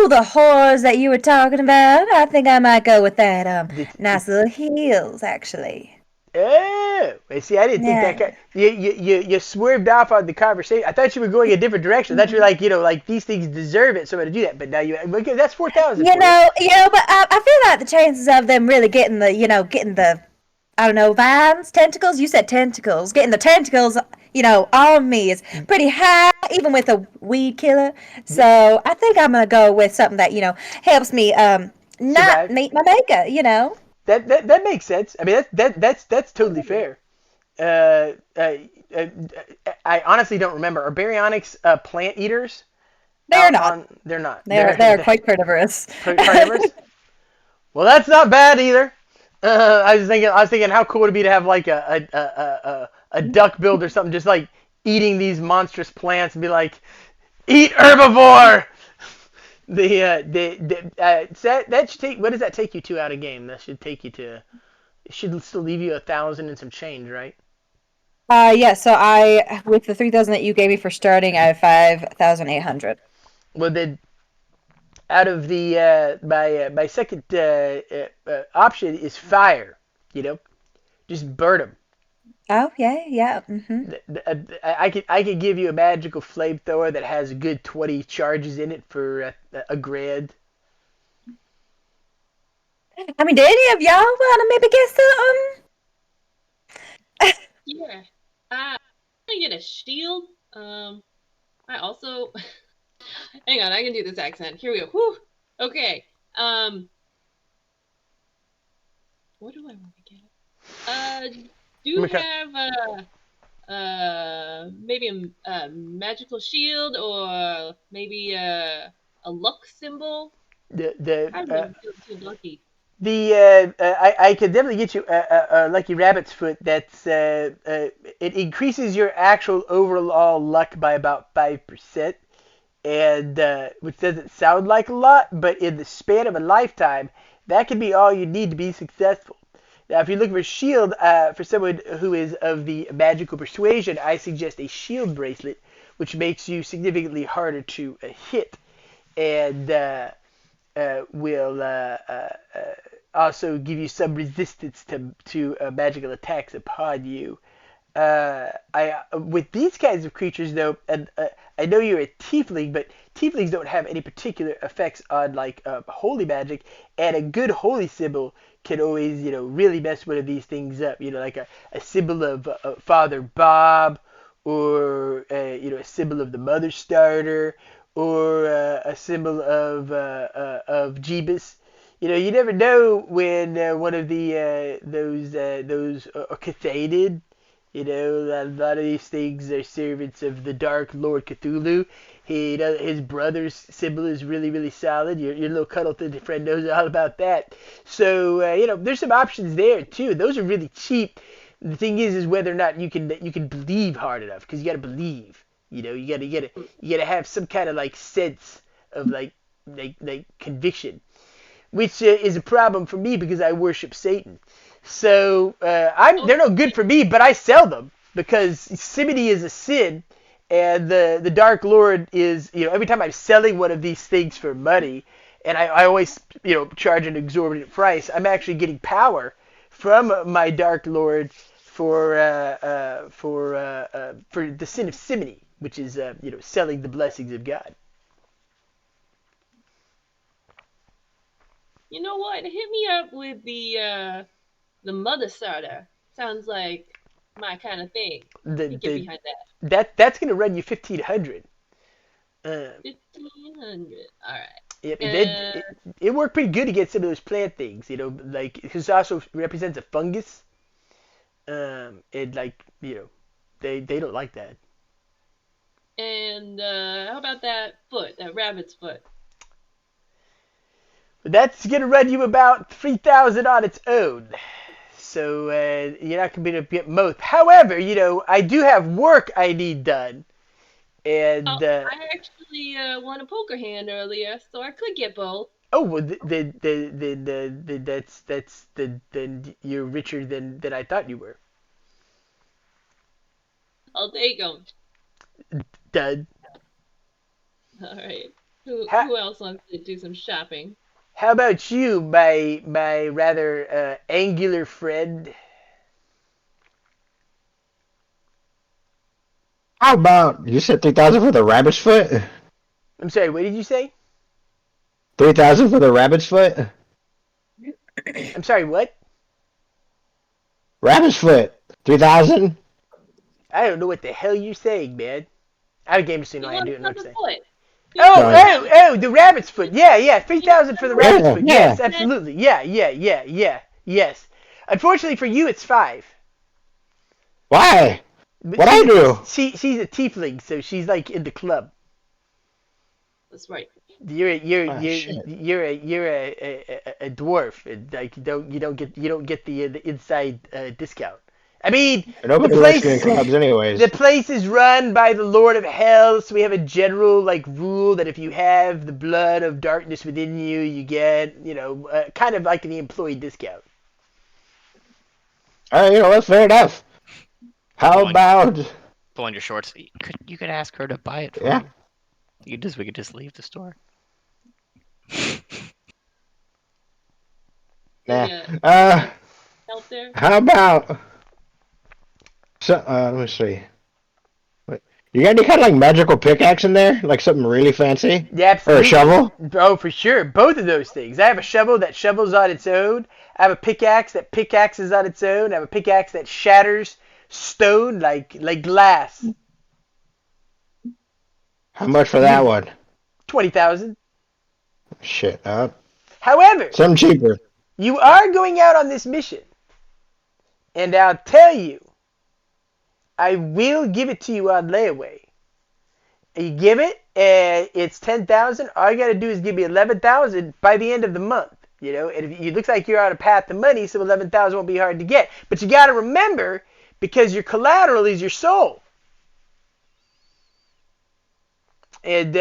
the horrors that you were talking about, I think I might go with that It's- nice little heels, actually. Oh, see, I didn't think that. Yeah. You swerved off on the conversation. I thought you were going a different direction. I thought you were like these things deserve it, so I'm gonna do that. But now that's 4,000. But I feel like the chances of them really getting the I don't know, vines, tentacles. You said tentacles. Getting the tentacles, on me is pretty high, even with a weed killer. So I think I'm gonna go with something that helps me Survive. not meet my maker. That makes sense. I mean that's totally fair. I honestly don't remember. Are baryonics plant eaters? They are not. They're not. They are quite carnivorous. Carnivorous. Well, that's not bad either. I was thinking, how cool would it be to have like a duck build or something, just like eating these monstrous plants and be like, eat herbivore. That should take. What does that take you to out of game? That should take you to. It should still leave you 1,000 and some change, right? Yeah. So with the 3,000 that you gave me for starting, I have 5,800. Well, then, out of the my second option is fire. Just burn them. Oh yeah. Mm-hmm. I could give you a magical flamethrower that has a good 20 charges in it for a grand. I mean, did any of y'all want to maybe get some? Yeah. I get a shield. I also hang on, I can do this accent. Here we go. Whew. Okay. What do I want to get? Do you have maybe a magical shield or maybe a luck symbol? I really feel too lucky. I could definitely get you a lucky rabbit's foot. It increases your actual overall luck by about 5%, and which doesn't sound like a lot, but in the span of a lifetime, that could be all you need to be successful. Now, if you look for a shield for someone who is of the magical persuasion, I suggest a shield bracelet, which makes you significantly harder to hit, and will also give you some resistance to magical attacks upon you. With these kinds of creatures, though, and I know you're a tiefling, but tieflings don't have any particular effects on like holy magic, and a good holy symbol can always, really mess one of these things up. Like a symbol of Father Bob, or a symbol of the Mother Starter, or a symbol of Jeebus. You never know when one of those are Cathated. A lot of these things are servants of the Dark Lord Cthulhu. His brother's symbol is really, really solid. Your little Cuddleton friend knows all about that. So, there's some options there, too. Those are really cheap. The thing is whether or not you can believe hard enough, because you got to believe. You gotta have some kind of like sense of like conviction, which is a problem for me because I worship Satan. So they're no good for me, but I sell them because simony is a sin, and the Dark Lord is, every time I'm selling one of these things for money, and I always charge an exorbitant price, I'm actually getting power from my Dark Lord for the sin of simony, which is selling the blessings of God. You know what? Hit me up with the Mother Starter. Sounds like my kind of thing. Get behind that. That's gonna run you 1,500. 1,500. All right. It worked pretty good to get some of those plant things. Like it also represents a fungus. They don't like that. And how about that rabbit's foot? That's gonna run you about 3,000 on its own. So you're not gonna get most. However, I do have work I need done, and I actually won a poker hand earlier, so I could get both. Oh well, then you're richer than I thought you were. I'll take them. Done. All right. Who else wants to do some shopping? How about you, my rather angular friend? How about you said 3,000 for the rabbit's foot? I'm sorry, what did you say? 3,000 for the rabbit's foot? I'm sorry, what? Rabbit's foot. 3,000? I don't know what the hell you're saying, man. Out of game, so I do know what you're saying. Foot. Oh, the rabbit's foot. Yeah, 3,000 for the rabbit's foot. Yes, absolutely. Yeah. Yes. Unfortunately for you, it's 5. Why? What I do? She's a tiefling, so she's like in the club. That's right. You're you're Ah, you're shit. you're a dwarf. Like you don't get the inside discount. I mean, the Nobody likes getting place clubs the anyways. place is run by the Lord of Hell, so we have a general like rule that if you have the blood of darkness within you, you get kind of like the employee discount. Alright, that's fair enough. How Pull on, about... pull on your shorts. You could ask her to buy it for Yeah. you. We could just leave the store. Nah. Any help there? How about... So, let me see. Wait. You got any kind of like magical pickaxe in there? Like something really fancy? Yeah, Or a absolutely. shovel? Oh, for sure. Both of those things. I have a shovel that shovels on its own. I have a pickaxe that pickaxes on its own. I have a pickaxe that shatters stone like glass. How much for that one? 20,000. Shit. However, Some cheaper. you are going out on this mission, and I'll tell you, I will give it to you on layaway. You give it, and it's 10,000. All you gotta do is give me 11,000 by the end of the month. And it looks like you're on a path to money, so 11,000 won't be hard to get. But you gotta remember, because your collateral is your soul, and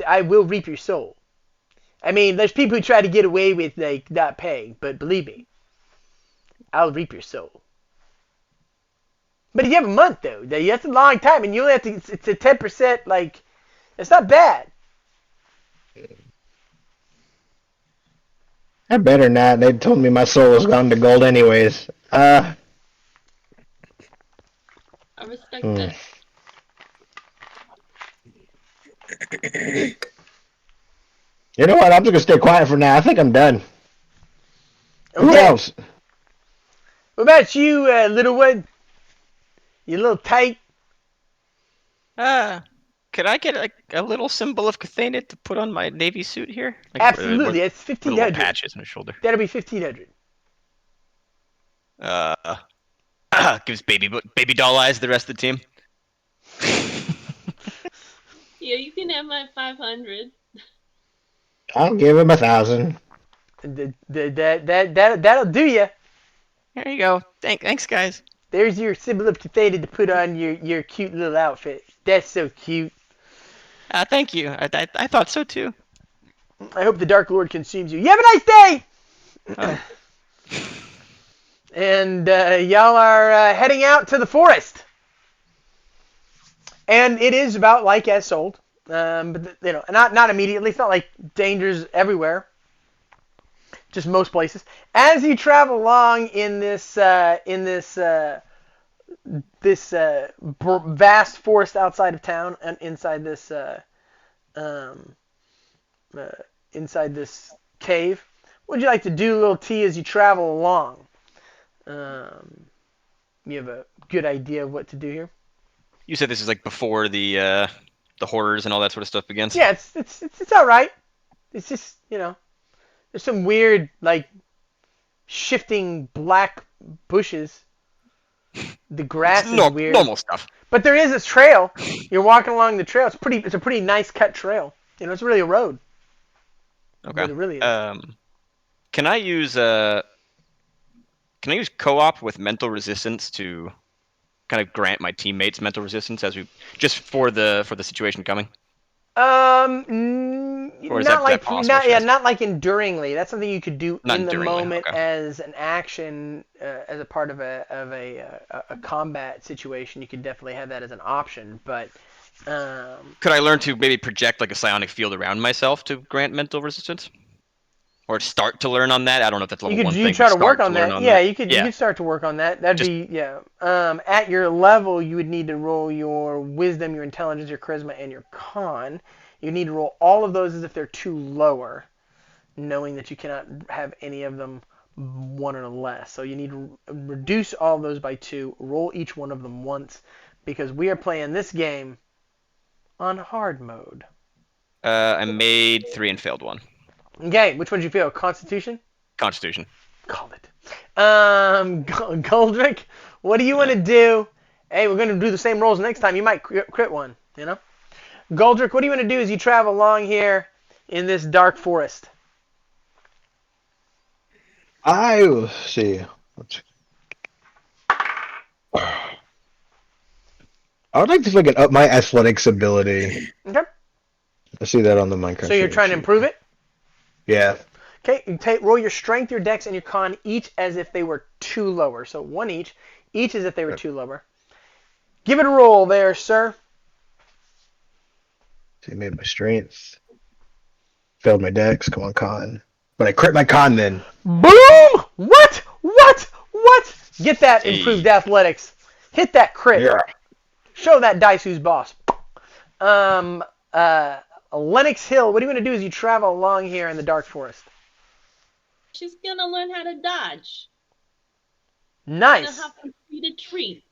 I will reap your soul. I mean, there's people who try to get away with like not paying, but believe me, I'll reap your soul. But you have a month though. That's a long time, and you only have to. It's a 10%. Like, it's not bad. I better not. They told me my soul was gone to gold anyways. I respect Hmm. that. You know what? I'm just gonna stay quiet for now. I think I'm done. Who Okay. else? What about you, little one? You little tight. Could I get a little symbol of Cathainid to put on my navy suit here? Like Absolutely. That's where the little 1,500. patches on his shoulder. That'll be 1,500. Gives baby doll eyes to the rest of the team. Yeah, you can have my 500. I'll give him 1,000. That'll do you. There you go. Thanks, guys. There's your symbol of Cathainid to put on your cute little outfit. That's so cute. Thank you. I thought so too. I hope the Dark Lord consumes you. You have a nice day! Oh. And y'all are heading out to the forest. And it is about like as sold. But not immediately. It's not like dangers everywhere. Just most places. As you travel along in this vast forest outside of town and inside this cave, what would you like to do, little T, as you travel along? You have a good idea of what to do here? You said this is like before the horrors and all that sort of stuff begins. Yeah, it's all right. It's just there's some weird like shifting black bushes. The grass is weird. Normal stuff. But there is this trail. You're walking along the trail. It's a pretty nice cut trail. It's really a road. Okay. It really is. Can I use co-op with mental resistance to kind of grant my teammates mental resistance just for the situation coming? Or is Not like that possible? not like enduringly. That's something you could do Not in the enduringly, moment okay. as an action, as a part of a combat situation. You could definitely have that as an option, but. Could I learn to maybe project like a psionic field around myself to grant mental resistance? Or start to learn on that? I don't know if that's level 1 thing. You try to work on learn that. on Yeah, that. you could start to work on that. At your level, you would need to roll your wisdom, your intelligence, your charisma, and your con. You need to roll all of those as if they're 2 lower, knowing that you cannot have any of them 1 or less. So you need to reduce all of those by 2, roll each one of them once, because we are playing this game on hard mode. I made 3 and failed 1. Okay, which one did you fail? Constitution? Constitution. Called it. Goldrick, what do you want to do? Hey, we're going to do the same rolls next time. You might crit one, Goldrick, what do you want to do as you travel along here in this dark forest? Let's see. I would like to fucking up my athletics ability. Okay. I see that on the Minecraft. So you're trying to improve it? Yeah. Okay, roll your strength, your dex, and your con each as if they were 2 lower. So 1 each. Each as if they were 2 lower. Give it a roll there, sir. So you made my strength. Failed my dex. Come on, con. But I crit my con then. Boom! What? Get that improved athletics. Hit that crit. Yeah. Show that dice who's boss. Lennox Hill, what do you want to do as you travel along here in the dark forest? She's gonna learn how to dodge. Nice. Gonna have to beat a tree.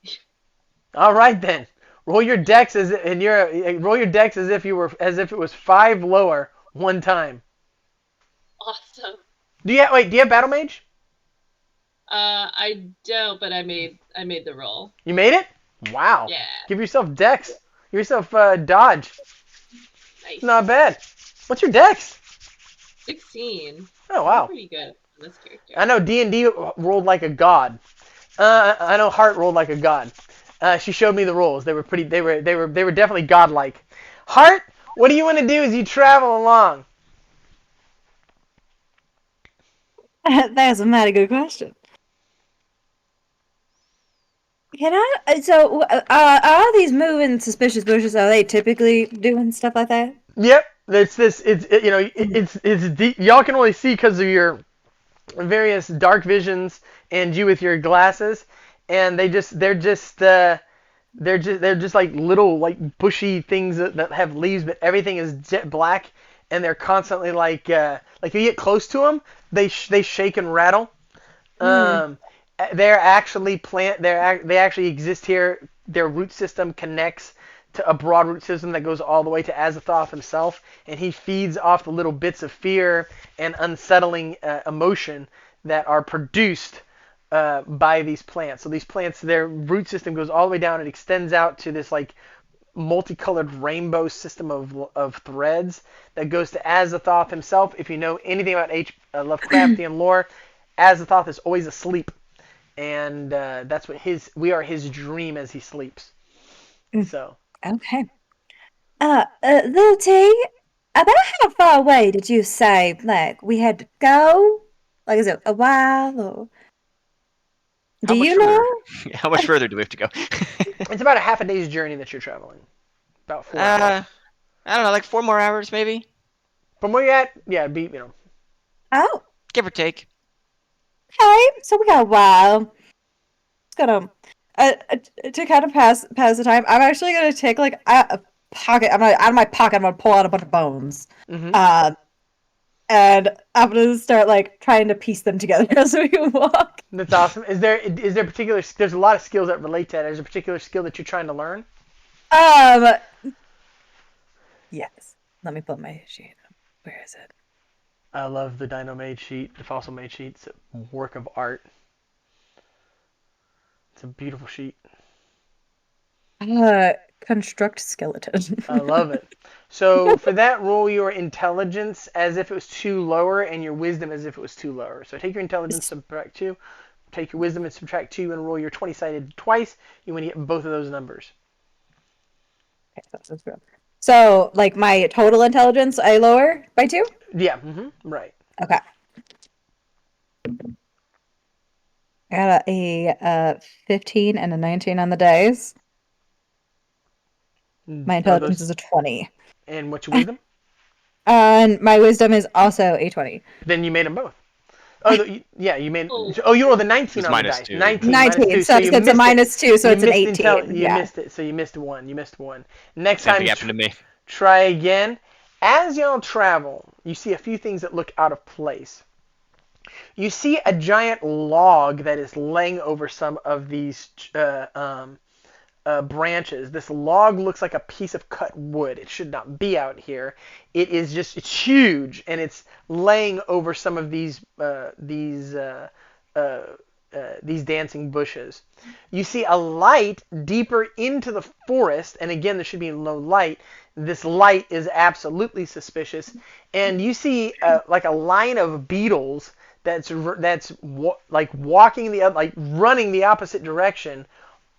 All right then. Roll your dex as if it was 5 lower one time. Awesome. Do you have battle mage? I don't, but I made the roll. You made it? Wow. Yeah. Give yourself dex. Give yourself dodge. Nice. Not bad. What's your dex? 16. Oh wow. I'm pretty good on this character. I know D&D rolled like a god. I know Hart rolled like a god. She showed me the rolls. They were definitely godlike. Hart, what do you want to do as you travel along? That's a mighty good question. Are these moving suspicious bushes, are they typically doing stuff like that? Yep, it's deep. Y'all can only see because of your various dark visions and you with your glasses, and they're just like little like bushy things that have leaves, but everything is jet black, and they're constantly like if you get close to them, they shake and rattle. They're actually they actually exist here. Their root system connects to a broad root system that goes all the way to Azathoth himself, and he feeds off the little bits of fear and unsettling emotion that are produced by these plants. So these plants, their root system goes all the way down. It extends out to this like multicolored rainbow system of threads that goes to Azathoth himself. If you know anything about Lovecraftian lore, Azathoth is always asleep. And that's what we are his dream as he sleeps. So. Okay. Lil T, about how far away did you say, like, we had to go? Like, is it a while, or... Do you know? How much further do we have to go? It's about a half a day's journey that you're traveling. About 4 hours. I don't know, like 4 more hours maybe? From where you're at, yeah, it'd be, Oh. Give or take. Okay, so we got a while. It's gonna to kind of pass the time. I'm actually gonna take like a pocket. I'm gonna out of my pocket. I'm gonna pull out a bunch of bones, and I'm gonna start like trying to piece them together as we walk. That's awesome. Is there particular? There's a lot of skills that relate to that. Is there a particular skill that you're trying to learn? Yes. Let me put my sheet up. Where is it? I love the Dino Mage sheet, the Fossil Mage sheet. It's a work of art. It's a beautiful sheet. Construct skeleton. I love it. So for that, roll your intelligence as if it was 2 lower, and your wisdom as if it was 2 lower. So take your intelligence, subtract 2. Take your wisdom and subtract 2, and roll your 20-sided twice. You want to get both of those numbers. Okay, that's good. So, like, my total intelligence, I lower by 2? Yeah, right. Okay. I got a 15 and a 19 on the dice. My intelligence is a 20. And what's your wisdom? And my wisdom is also a 20. Then you made them both. Oh, yeah, you made. Oh, you rolled a 19 on the dice. 2. 19. So it's a minus 2, so it's an 18. You missed it, so you missed one. Next Same time, thing happened to me. try again. As y'all travel, you see a few things that look out of place. You see a giant log that is laying over some of these branches. This log looks like a piece of cut wood. It should not be out here. It's huge, and it's laying over some of these dancing bushes. You see a light deeper into the forest, and again, there should be no light, This light is absolutely suspicious, and you see like a line of beetles that's like walking like running the opposite direction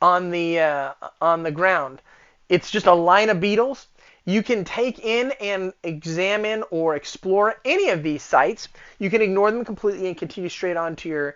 on the ground. It's just a line of beetles. You can take in and examine or explore any of these sites. You can ignore them completely and continue straight on to your.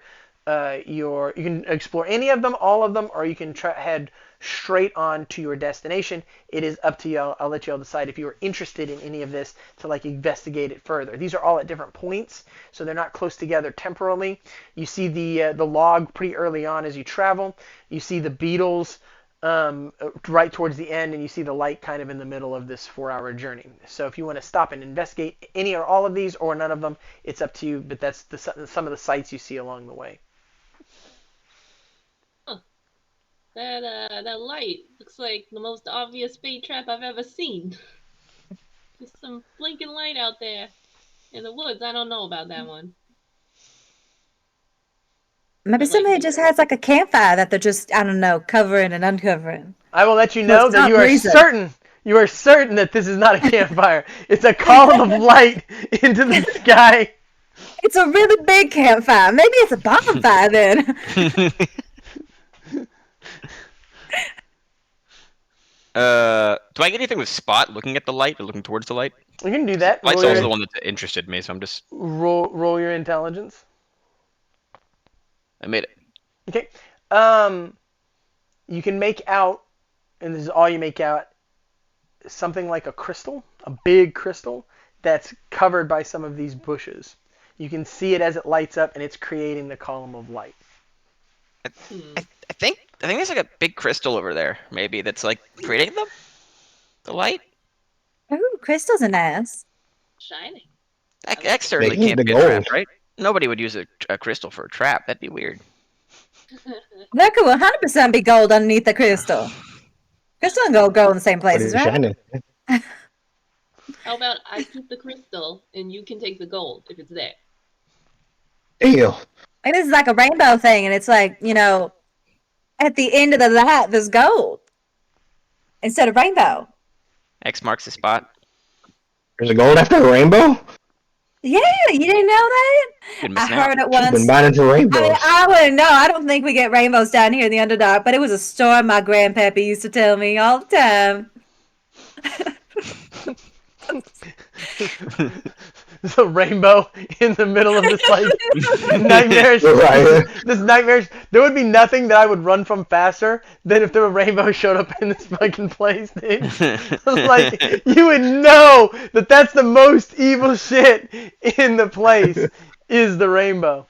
You can explore any of them, all of them, or you can head straight on to your destination. It is up to you. I'll let you all decide if you are interested in any of this to like investigate it further. These are all at different points, so they're not close together temporally. You see the log pretty early on as you travel. You see the beetles right towards the end, and you see the light kind of in the middle of this 4-hour journey. So if you want to stop and investigate any or all of these or none of them, it's up to you. But that's some of the sights you see along the way. That light looks like the most obvious bait trap I've ever seen. There's some blinking light out there in the woods. I don't know about that one. Maybe somebody just has like a campfire that they're just, I don't know, covering and uncovering. I will let you know that you are certain that this is not a campfire. It's a column of light into the sky. It's a really big campfire. Maybe it's a bonfire then. Do I get anything with Spot looking at the light or looking towards the light? You can do that. Light's also the one that interested me, so I'm just... Roll your intelligence. I made it. Okay. You can make out, and this is all you make out, something like a crystal, a big crystal, that's covered by some of these bushes. You can see it as it lights up, and it's creating the column of light. I think there's like a big crystal over there, maybe, that's like creating the light. Ooh, crystals are nice. Shining. That certainly can't be a trap, right? Nobody would use a crystal for a trap. That'd be weird. There could 100% be gold underneath the crystal. Crystal and gold go in the same places, right? Shining. How about I keep the crystal and you can take the gold if it's there? Ew. Like this is like a rainbow thing, and it's like, you know, at the end of the light, there's gold instead of rainbow. X marks the spot. There's a gold after a rainbow? Yeah, you didn't know that? I heard it once. Been mining for rainbows. I mean, I wouldn't know. I don't think we get rainbows down here in the Underdark, but it was a story my grandpappy used to tell me all the time. There's a rainbow in the middle of this like nightmarish. This nightmarish. There would be nothing that I would run from faster than if the rainbow showed up in this fucking place, dude. Like you would know that that's the most evil shit in the place is the rainbow.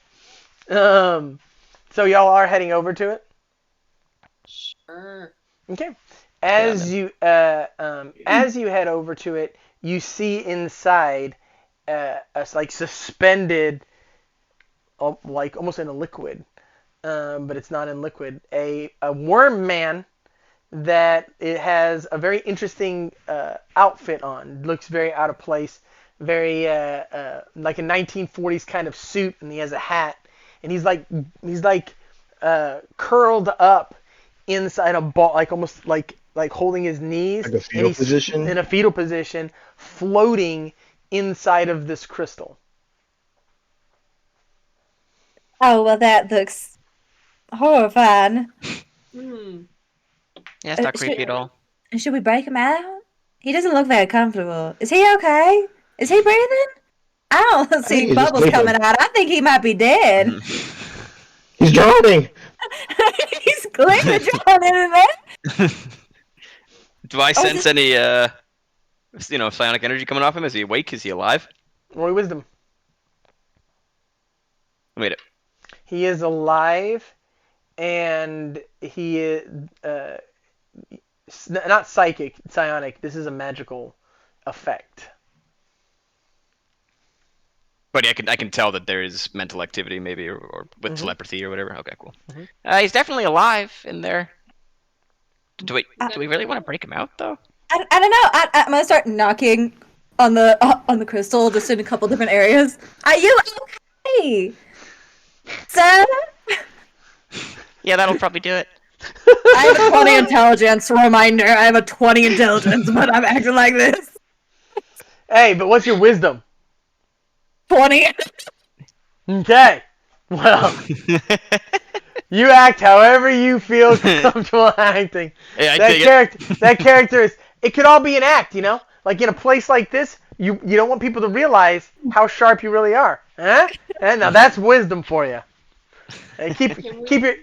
So y'all are heading over to it. Sure. Okay. As you head over to it, you see inside like suspended, like almost in a liquid, but it's not in liquid. A worm man that it has a very interesting outfit on. Looks very out of place. Very like a 1940s kind of suit, and he has a hat, and he's like curled up inside a ball, like almost like holding his knees, like a fetal position. In a fetal position, floating inside of this crystal. Oh, well, that looks horrifying. Yeah, it's not creepy at all. Should we break him out? He doesn't look very comfortable. Is he okay? Is he breathing? I don't see bubbles coming out. I think he might be dead. He's drowning. He's clearly drowning in there. Do I sense any, psionic energy coming off him? Is he awake? Is he alive? Roll wisdom. I made it. He is alive, and he is not psychic, psionic. This is a magical effect. But I can tell that there is mental activity, maybe, or with telepathy or whatever. Okay, cool. He's definitely alive in there. Do we really want to break him out though? I don't know. I'm gonna start knocking on the crystal, just in a couple different areas. Are you okay, sir? Yeah, that'll probably do it. I have a 20 intelligence. Reminder, I have a 20 intelligence, but I'm acting like this. Hey, but what's your wisdom? 20. Okay. Well, you act however you feel comfortable acting. Hey, I That dig character, that character is. It could all be an act, you know. Like in a place like this, you don't want people to realize how sharp you really are. Huh? And now that's wisdom for you. Hey, keep your.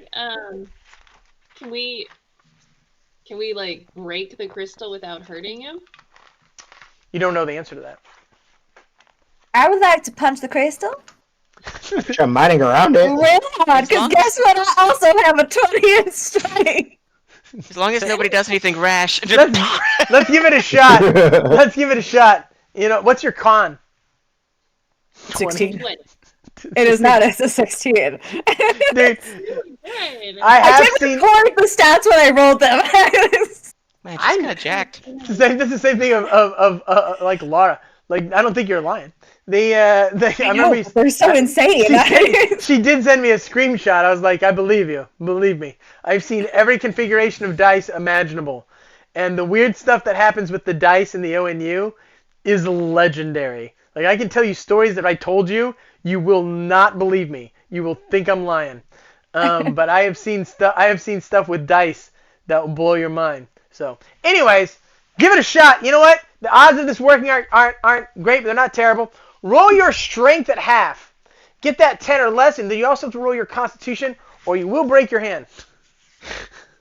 Can we like break the crystal without hurting him? You don't know the answer to that. I would like to punch the crystal I'm mining around it. real hard, As because long guess what? I also have a 20 in strength. As long as nobody does anything rash. Let's give it a shot. Let's give it a shot. You know, what's your con? 16. What? It is not. It's a 16. Dude, Good. I I have didn't seen. record the stats when I rolled them. Man, she's kind of jacked. That's the same thing of like Lara. Like I don't think you're lying. I remember you, They're so insane. she did send me a screenshot. I was like, I believe you. Believe me. I've seen every configuration of dice imaginable. And the weird stuff that happens with the dice in the ONU is legendary. Like I can tell you stories that I told you, you will not believe me. You will think I'm lying. But I have seen stuff with dice that will blow your mind. So, anyways, give it a shot. You know what? The odds of this working aren't great, but they're not terrible. Roll your strength at half. Get that 10 or less, and then you also have to roll your constitution, or you will break your hand.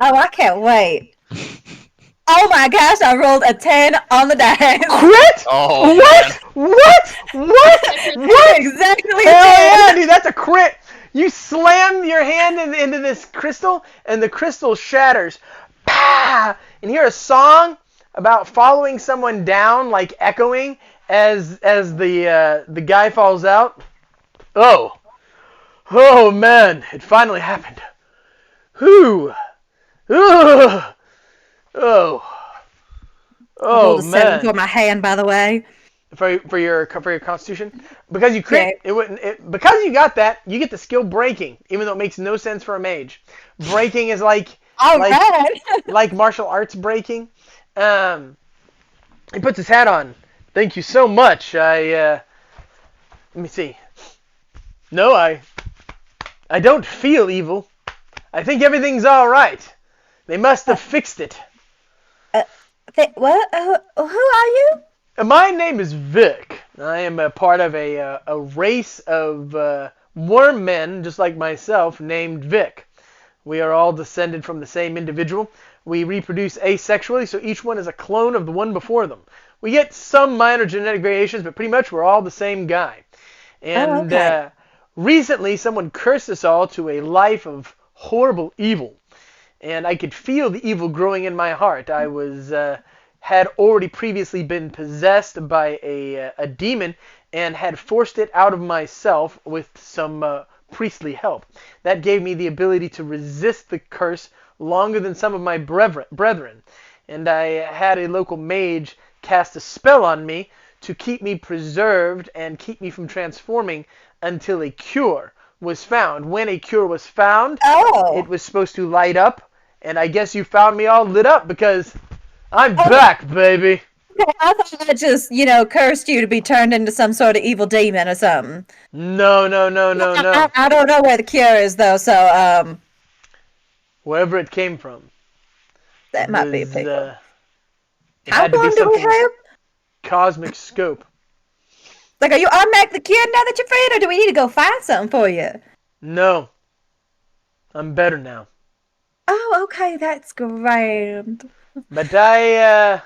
Oh, I can't wait. Oh my gosh, I rolled a 10 on the dice. Crit? Oh, What? What? What? Exactly. Hell yeah, dude, that's a crit. You slam your hand into this crystal, and the crystal shatters. Pah! And you hear a song about following someone down, like echoing as the guy falls out. Oh man, it finally happened. Whew. Ugh. Oh a 7 man. for my hand, by the way. For your constitution, because you crit, because you got that, you get the skill breaking, even though it makes no sense for a mage. Breaking is like martial arts breaking. He puts his hat on. Thank you so much. Let me see. No, I don't feel evil. I think everything's all right. They must have fixed it. What? Who are you? My name is Vic. I am a part of a race of worm men, just like myself, named Vic. We are all descended from the same individual. We reproduce asexually, so each one is a clone of the one before them. We get some minor genetic variations, but pretty much we're all the same guy. And recently, someone cursed us all to a life of horrible evil. And I could feel the evil growing in my heart. I was had already previously been possessed by a demon and had forced it out of myself with some priestly help. That gave me the ability to resist the curse longer than some of my brethren. And I had a local mage cast a spell on me to keep me preserved and keep me from transforming until a cure was found. When a cure was found, it was supposed to light up, and I guess you found me all lit up because I'm back, baby. I thought I just, cursed you to be turned into some sort of evil demon or something. No. I don't know where the cure is, though, so, Wherever it came from. that might be a pickle. It How had to be long do we something have? cosmic scope. Like, are you unmacked the kid now that you're free, or do we need to go find something for you? No. I'm better now. Oh, okay, that's great. But I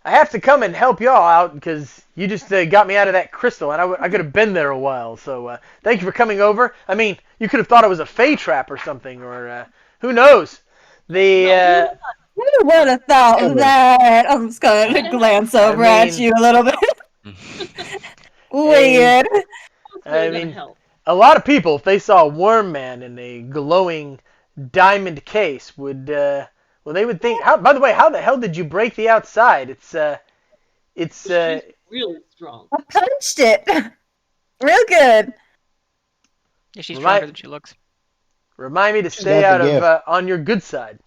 have to come and help y'all out because you just got me out of that crystal, and I could have been there a while. So thank you for coming over. I mean, you could have thought it was a fey trap or something, or who knows? Who would have thought that? I'm just going to glance over at you a little bit. Weird. I mean, a lot of people, if they saw a worm man in a glowing diamond case, would they would think. By the way, how the hell did you break the outside? It's really strong. I punched it. Real good. Yeah, she's stronger than she looks. Remind me to She's stay got out the of gift. On your good side.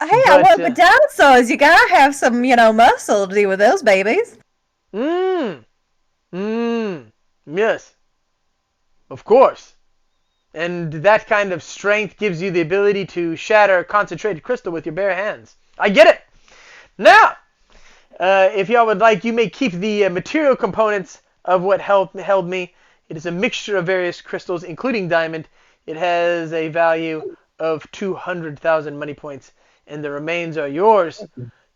Hey, I But, work with dinosaurs. You gotta have some, muscle to deal with those babies. Yes, of course. And that kind of strength gives you the ability to shatter concentrated crystal with your bare hands. I get it. Now, if y'all would like, you may keep the material components of what held me. It is a mixture of various crystals, including diamond. It has a value of 200,000 money points, and the remains are yours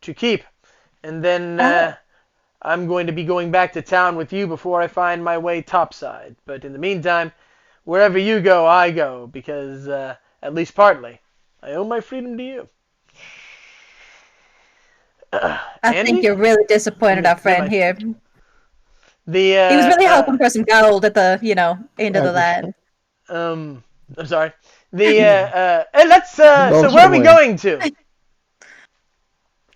to keep. And then I'm going to be going back to town with you before I find my way topside. But in the meantime, wherever you go, I go, because, at least partly, I owe my freedom to you. I think you're really disappointed our friend here. He was really hoping for some gold at the, end of the line. I'm sorry. Hey, let's, so where are we going to?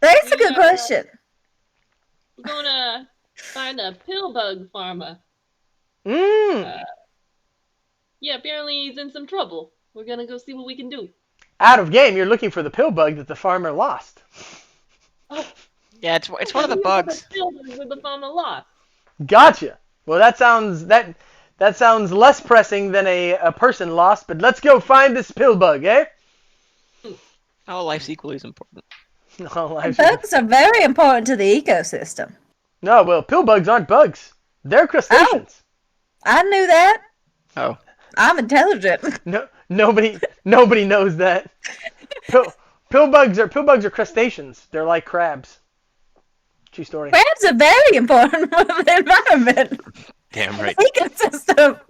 That's a good question. We're gonna find a pill bug farmer. Yeah, apparently he's in some trouble. We're gonna go see what we can do. Out of game, you're looking for the pill bug that the farmer lost. Oh, Yeah, it's one of the bugs. The pill bug that the farmer lost. Gotcha. Well, that sounds less pressing than a person lost. But let's go find this pill bug, eh? Oh, life's equally as important. Bugs are very important to the ecosystem. No, well, pill bugs aren't bugs. They're crustaceans. I knew that. Oh. I'm intelligent. No, nobody knows that. Pill bugs are crustaceans. They're like crabs. True story. Crabs are very important for the environment. Damn right. Ecosystem.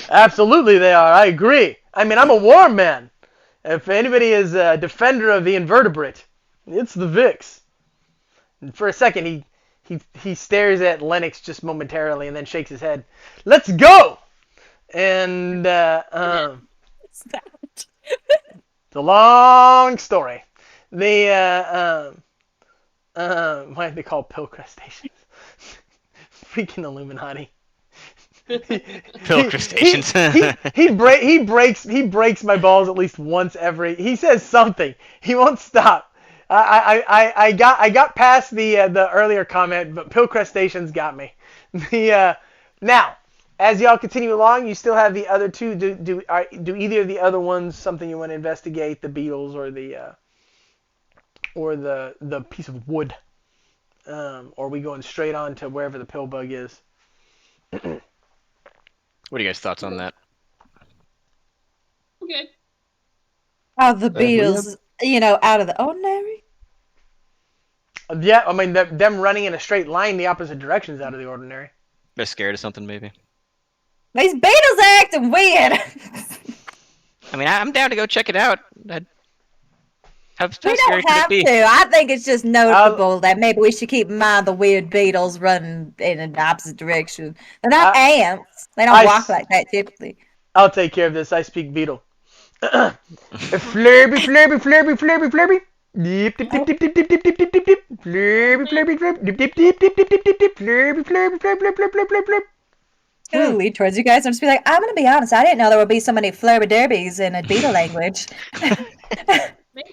Absolutely, they are. I agree. I mean, I'm a warm man. If anybody is a defender of the invertebrate, it's the Vix. And for a second, he stares at Lennox just momentarily and then shakes his head. Let's go. And it's a long story. Why are they called pill crustaceans? Freaking Illuminati. Pill crustaceans. he breaks my balls at least once every. He says something. He won't stop. I got past the earlier comment, but pill crustaceans got me. Now, as y'all continue along, you still have the other two. Do either of the other ones something you want to investigate? The beetles or the piece of wood? Or are we going straight on to wherever the pill bug is? What are you guys' thoughts on that? Okay. Oh, the beetles, out of the ordinary? Yeah, I mean, them running in a straight line the opposite direction is out of the ordinary. They're scared of something, maybe. These beetles are acting weird. I mean, I'm down to go check it out. How We scary don't have could it be? to. I think it's just noticeable that maybe we should keep in mind the weird beetles running in an opposite direction. They're not ants. They don't walk like that typically. I'll take care of this. I speak beetle. Flurby, flurby, flurby, flurby, flurby. Dip, dip, dip, dip, dip, dip, dip, dip, dip, dip, dip. Flurby, flurby, flurby, dip, dip, dip, dip, dip, dip, dip, dip. Flurby, flurby, flurby, flurby, flurby, flurby, flurby. Gonna lead towards you guys and just be like, I'm gonna be honest, I didn't know there would be so many flurby derbies in a beetle language.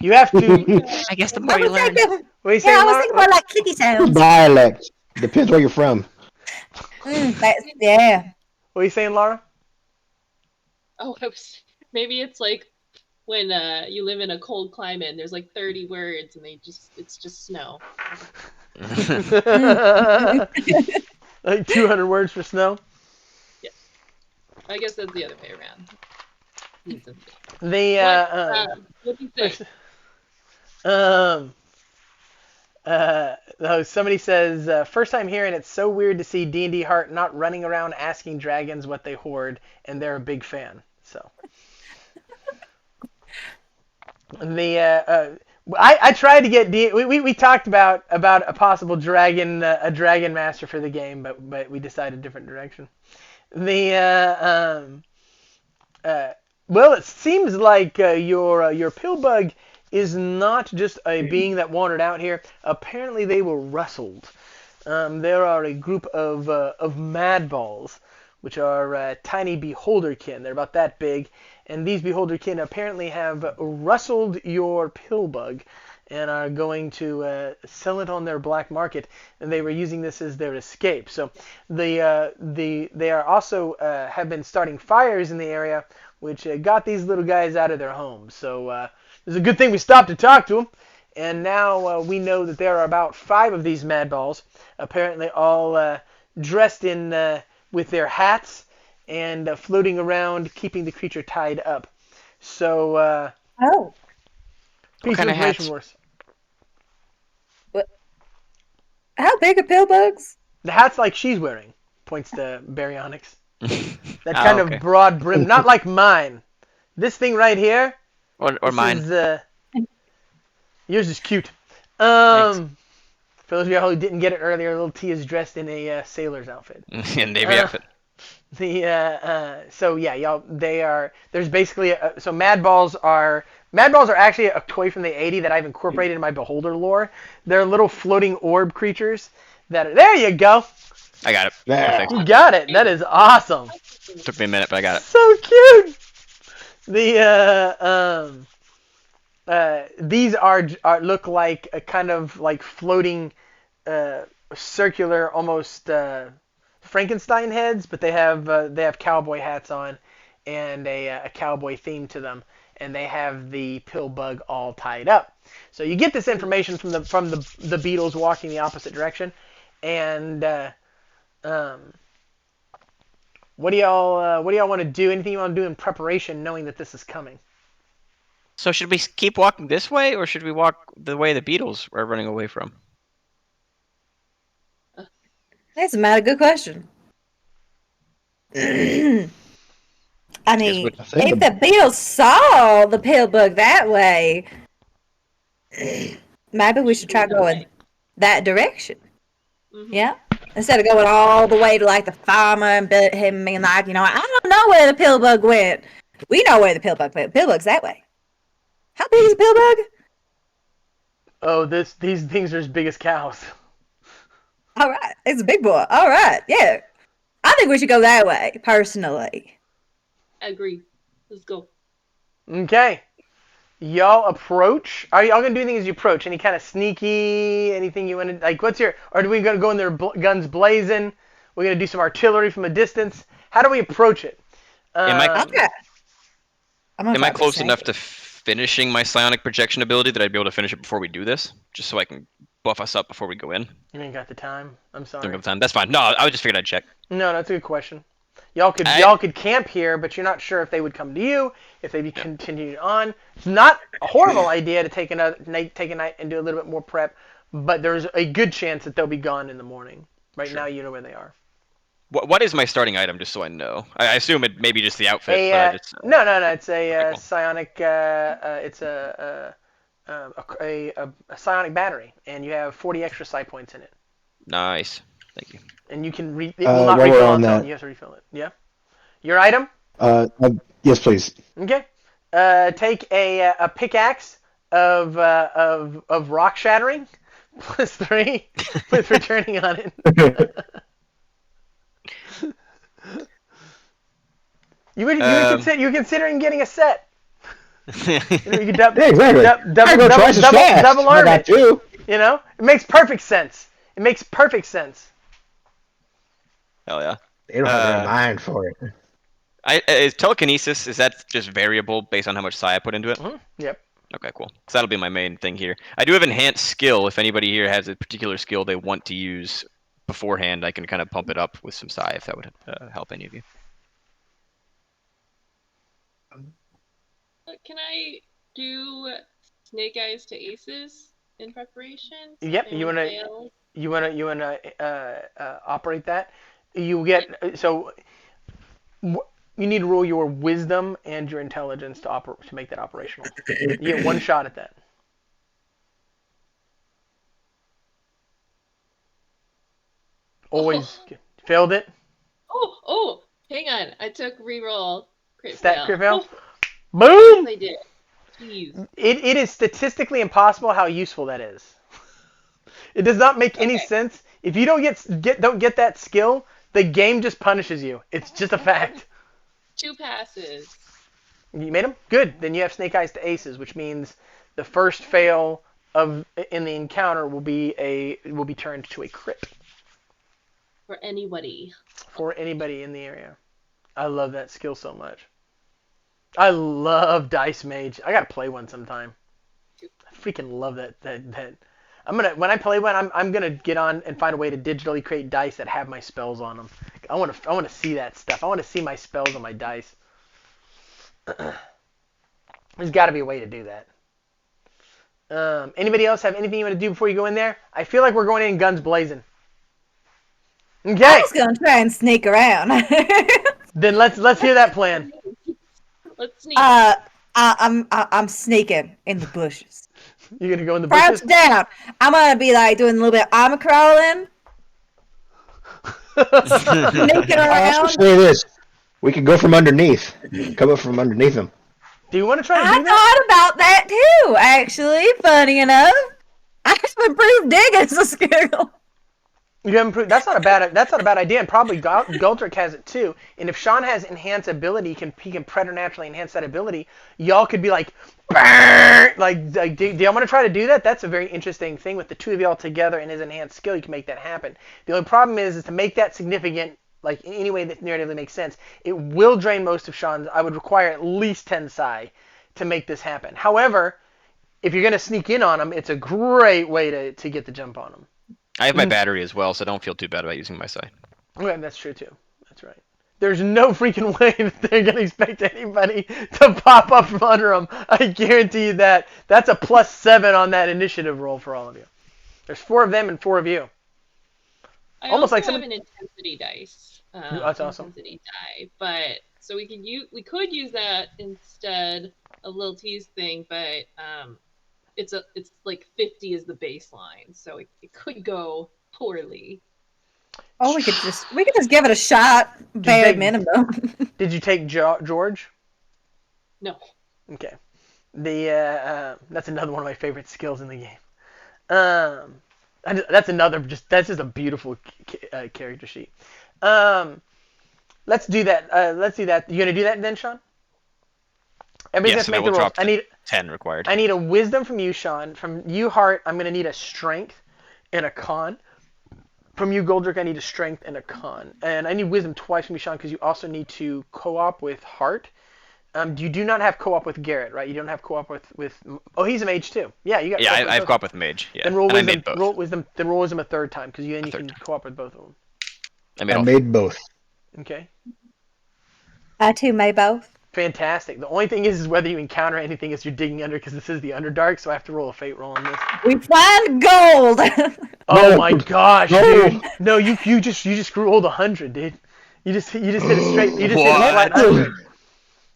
You have to. I guess the more you learn. What are you saying, I was Laura? thinking more like kitty sounds. Dialect. Depends where you're from. Yeah. What are you saying, Laura? Oh, maybe it's like when you live in a cold climate and there's like 30 words and it's just snow. Like 200 words for snow? Yeah. I guess that's the other way around. What do you think? Somebody says, first time hearing it's so weird to see DnDHart not running around asking dragons what they hoard, and they're a big fan. So, I tried to get we talked about a possible dragon master for the game, but we decided a different direction. Well, it seems like your pillbug is not just a being that wandered out here. Apparently, they were rustled. There are a group of madballs which are tiny beholderkin. They're about that big, and these beholderkin apparently have rustled your pill bug and are going to sell it on their black market. And they were using this as their escape. So they are also have been starting fires in the area, which got these little guys out of their homes. So it's a good thing we stopped to talk to them. And now we know that there are about 5 of these madballs, apparently all dressed in with their hats and floating around, keeping the creature tied up. So, Oh, piece of kind of information hats? for us. how big are pill bugs? The hat's like she's wearing, points to Baryonyx. That Oh, kind okay. of broad brim, not like mine. This thing right here. Or This mine. Is, yours is cute. Thanks. For those of y'all who didn't get it earlier, little T is dressed in a sailor's outfit. And Navy outfit. So yeah, y'all, they are. There's basically so madballs are actually a toy from the '80s that I've incorporated in my Beholder lore. They're little floating orb creatures that are. There you go. I got it. There. Perfect. You got it. That is awesome. Took me a minute, but I got it. So cute. These are look like a kind of like floating circular, almost Frankenstein heads, but they have cowboy hats on and a cowboy theme to them, and they have the pill bug all tied up. So you get this information from the beetles walking the opposite direction, and what do y'all want to do? Anything you want to do in preparation, knowing that this is coming? So should we keep walking this way, or should we walk the way the beetles are running away from? That's a mighty good question. I mean, what- if the beetles saw the pill bug that way, maybe we should try going that direction. Mhm. Yeah, instead of going all the way to like the farmer and him being like, I don't know where the pill bug went. We know where the pill bug went. Pill bug's that way. How big is a pill bug? Oh, these things are as big as cows. All right, it's a big boy. All right, yeah. I think we should go that way, personally. I agree. Let's go. Okay. Y'all approach. Are y'all gonna do anything as you approach? Any kind of sneaky? Anything you want to like? What's your? Or are we gonna go in there guns blazing? We're gonna do some artillery from a distance. How do we approach it? Am I- Okay. Am I close enough to finishing my psionic projection ability that I'd be able to finish it before we do this? Just so I can buff us up before we go in? You ain't got the time. I'm Don't sorry. have time. That's fine. No, I just figured I'd check. No, that's a good question. Y'all could camp here, but you're not sure if they would come to you, if they'd be continuing on. It's not a horrible idea to take a night and do a little bit more prep, but there's a good chance that they'll be gone in the morning. Right now, you know where they are. What is my starting item, just so I know? I assign it may be just the outfit. No. It's a cool. psionic. It's a psionic battery, and you have 40 extra psi points in it. Nice. Thank you. And you can it will not while we're refill on on its own. that- You have to refill it. Yeah. Your item? Yes, please. Okay. Take a pickaxe of rock shattering plus 3 with returning on it. You were considering getting a set. You could Yeah, exactly. I go twice as fast. double I arm got it. two. It makes perfect sense. It makes perfect sense. Hell yeah. They don't have their mind for it. Is telekinesis, is that just variable based on how much psi I put into it? Yep. Okay, cool. So that'll be my main thing here. I do have enhanced skill. If anybody here has a particular skill they want to use beforehand, I can kind of pump it up with some psi if that would help any of you. Can I do Snake Eyes to Aces in preparation? Yep, Something you would wanna- fail? You wanna operate that. You get so. You need to roll your wisdom and your intelligence to make that operational. You get one shot at that. Always failed it. Oh, hang on. I took reroll. Crit Stat fail. crit fail. Oh, Boom! yes, I did. Jeez. It is statistically impossible how useful that is. It does not make any Okay. sense if you don't get that skill. The game just punishes you. It's just a fact. 2 passes. You made them? Good. Then you have Snake Eyes to Aces, which means the first fail in the encounter will be turned to a crit. For anybody. For anybody in the area. I love that skill so much. I love Dice Mage. I gotta play one sometime. I freaking love that. When I play one, I'm gonna get on and find a way to digitally create dice that have my spells on them. I wanna see that stuff. I wanna see my spells on my dice. There's got to be a way to do that. Anybody else have anything you want to do before you go in there? I feel like we're going in guns blazing. Okay. I was gonna try and sneak around. Then let's hear that plan. Let's sneak. I'm sneaking in the bushes. You're gonna go in the Crouch bushes? down. I'm gonna be like doing a little bit of armor crawling, sneaking I'll also around. say this: we could go from underneath. Come up from underneath them. Do you want to try to I do that? thought about that too, actually. Funny enough, I have improved dig as a skill. You haven't proved that's not a bad idea, and probably Goldrick has it too. And if Sean has enhance ability, he can preternaturally enhance that ability. Y'all could be like, "Burr!" Do y'all want to try to do that? That's a very interesting thing with the two of y'all together and his enhanced skill. You can make that happen. The only problem is to make that significant, like in any way that narratively makes sense. It will drain most of Sean's. I would require at least 10 psi to make this happen. However, if you're gonna sneak in on him, it's a great way to get the jump on him. I have my battery as well, so I don't feel too bad about using my side. Okay, that's true too. That's right. There's no freaking way that they're gonna expect anybody to pop up from under them. I guarantee you that. That's a +7 on that initiative roll for all of you. There's 4 of them and 4 of you. I almost also like have some- an intensity dice. That's awesome. Intensity die, but so we could use that instead of Lil T's thing, but it's like 50 is the baseline, so it could go poorly. Oh, we could just give it a shot, bare minimum. Did you take George? No. Okay. That's another one of my favorite skills in the game. That's just a beautiful character sheet. Let's do that. You gonna do that then, Sean? Everybody's Yes, gonna and make the rolls. I need 10 required. I need a wisdom from you, Sean. From you, Hart, I'm gonna need a strength and a con. From you, Goldrick, I need a strength and a con. And I need wisdom twice from you, Sean, because you also need to co-op with Hart. You do not have co-op with Garret, right? You don't have co-op with. Oh, he's a mage too. Yeah, you got. Yeah, I have co-op with Mage. Yeah. Then roll and wisdom. I made both. Roll wisdom a third time, because then you can time. co-op with both of them. I made both. Okay. I too may both. Fantastic. The only thing is whether you encounter anything as you're digging under, because this is the Underdark, so I have to roll a fate roll on this. We find gold. Oh No. my gosh, No. dude! No, you just rolled 100, dude. You just hit it straight. You just hit a flat 100.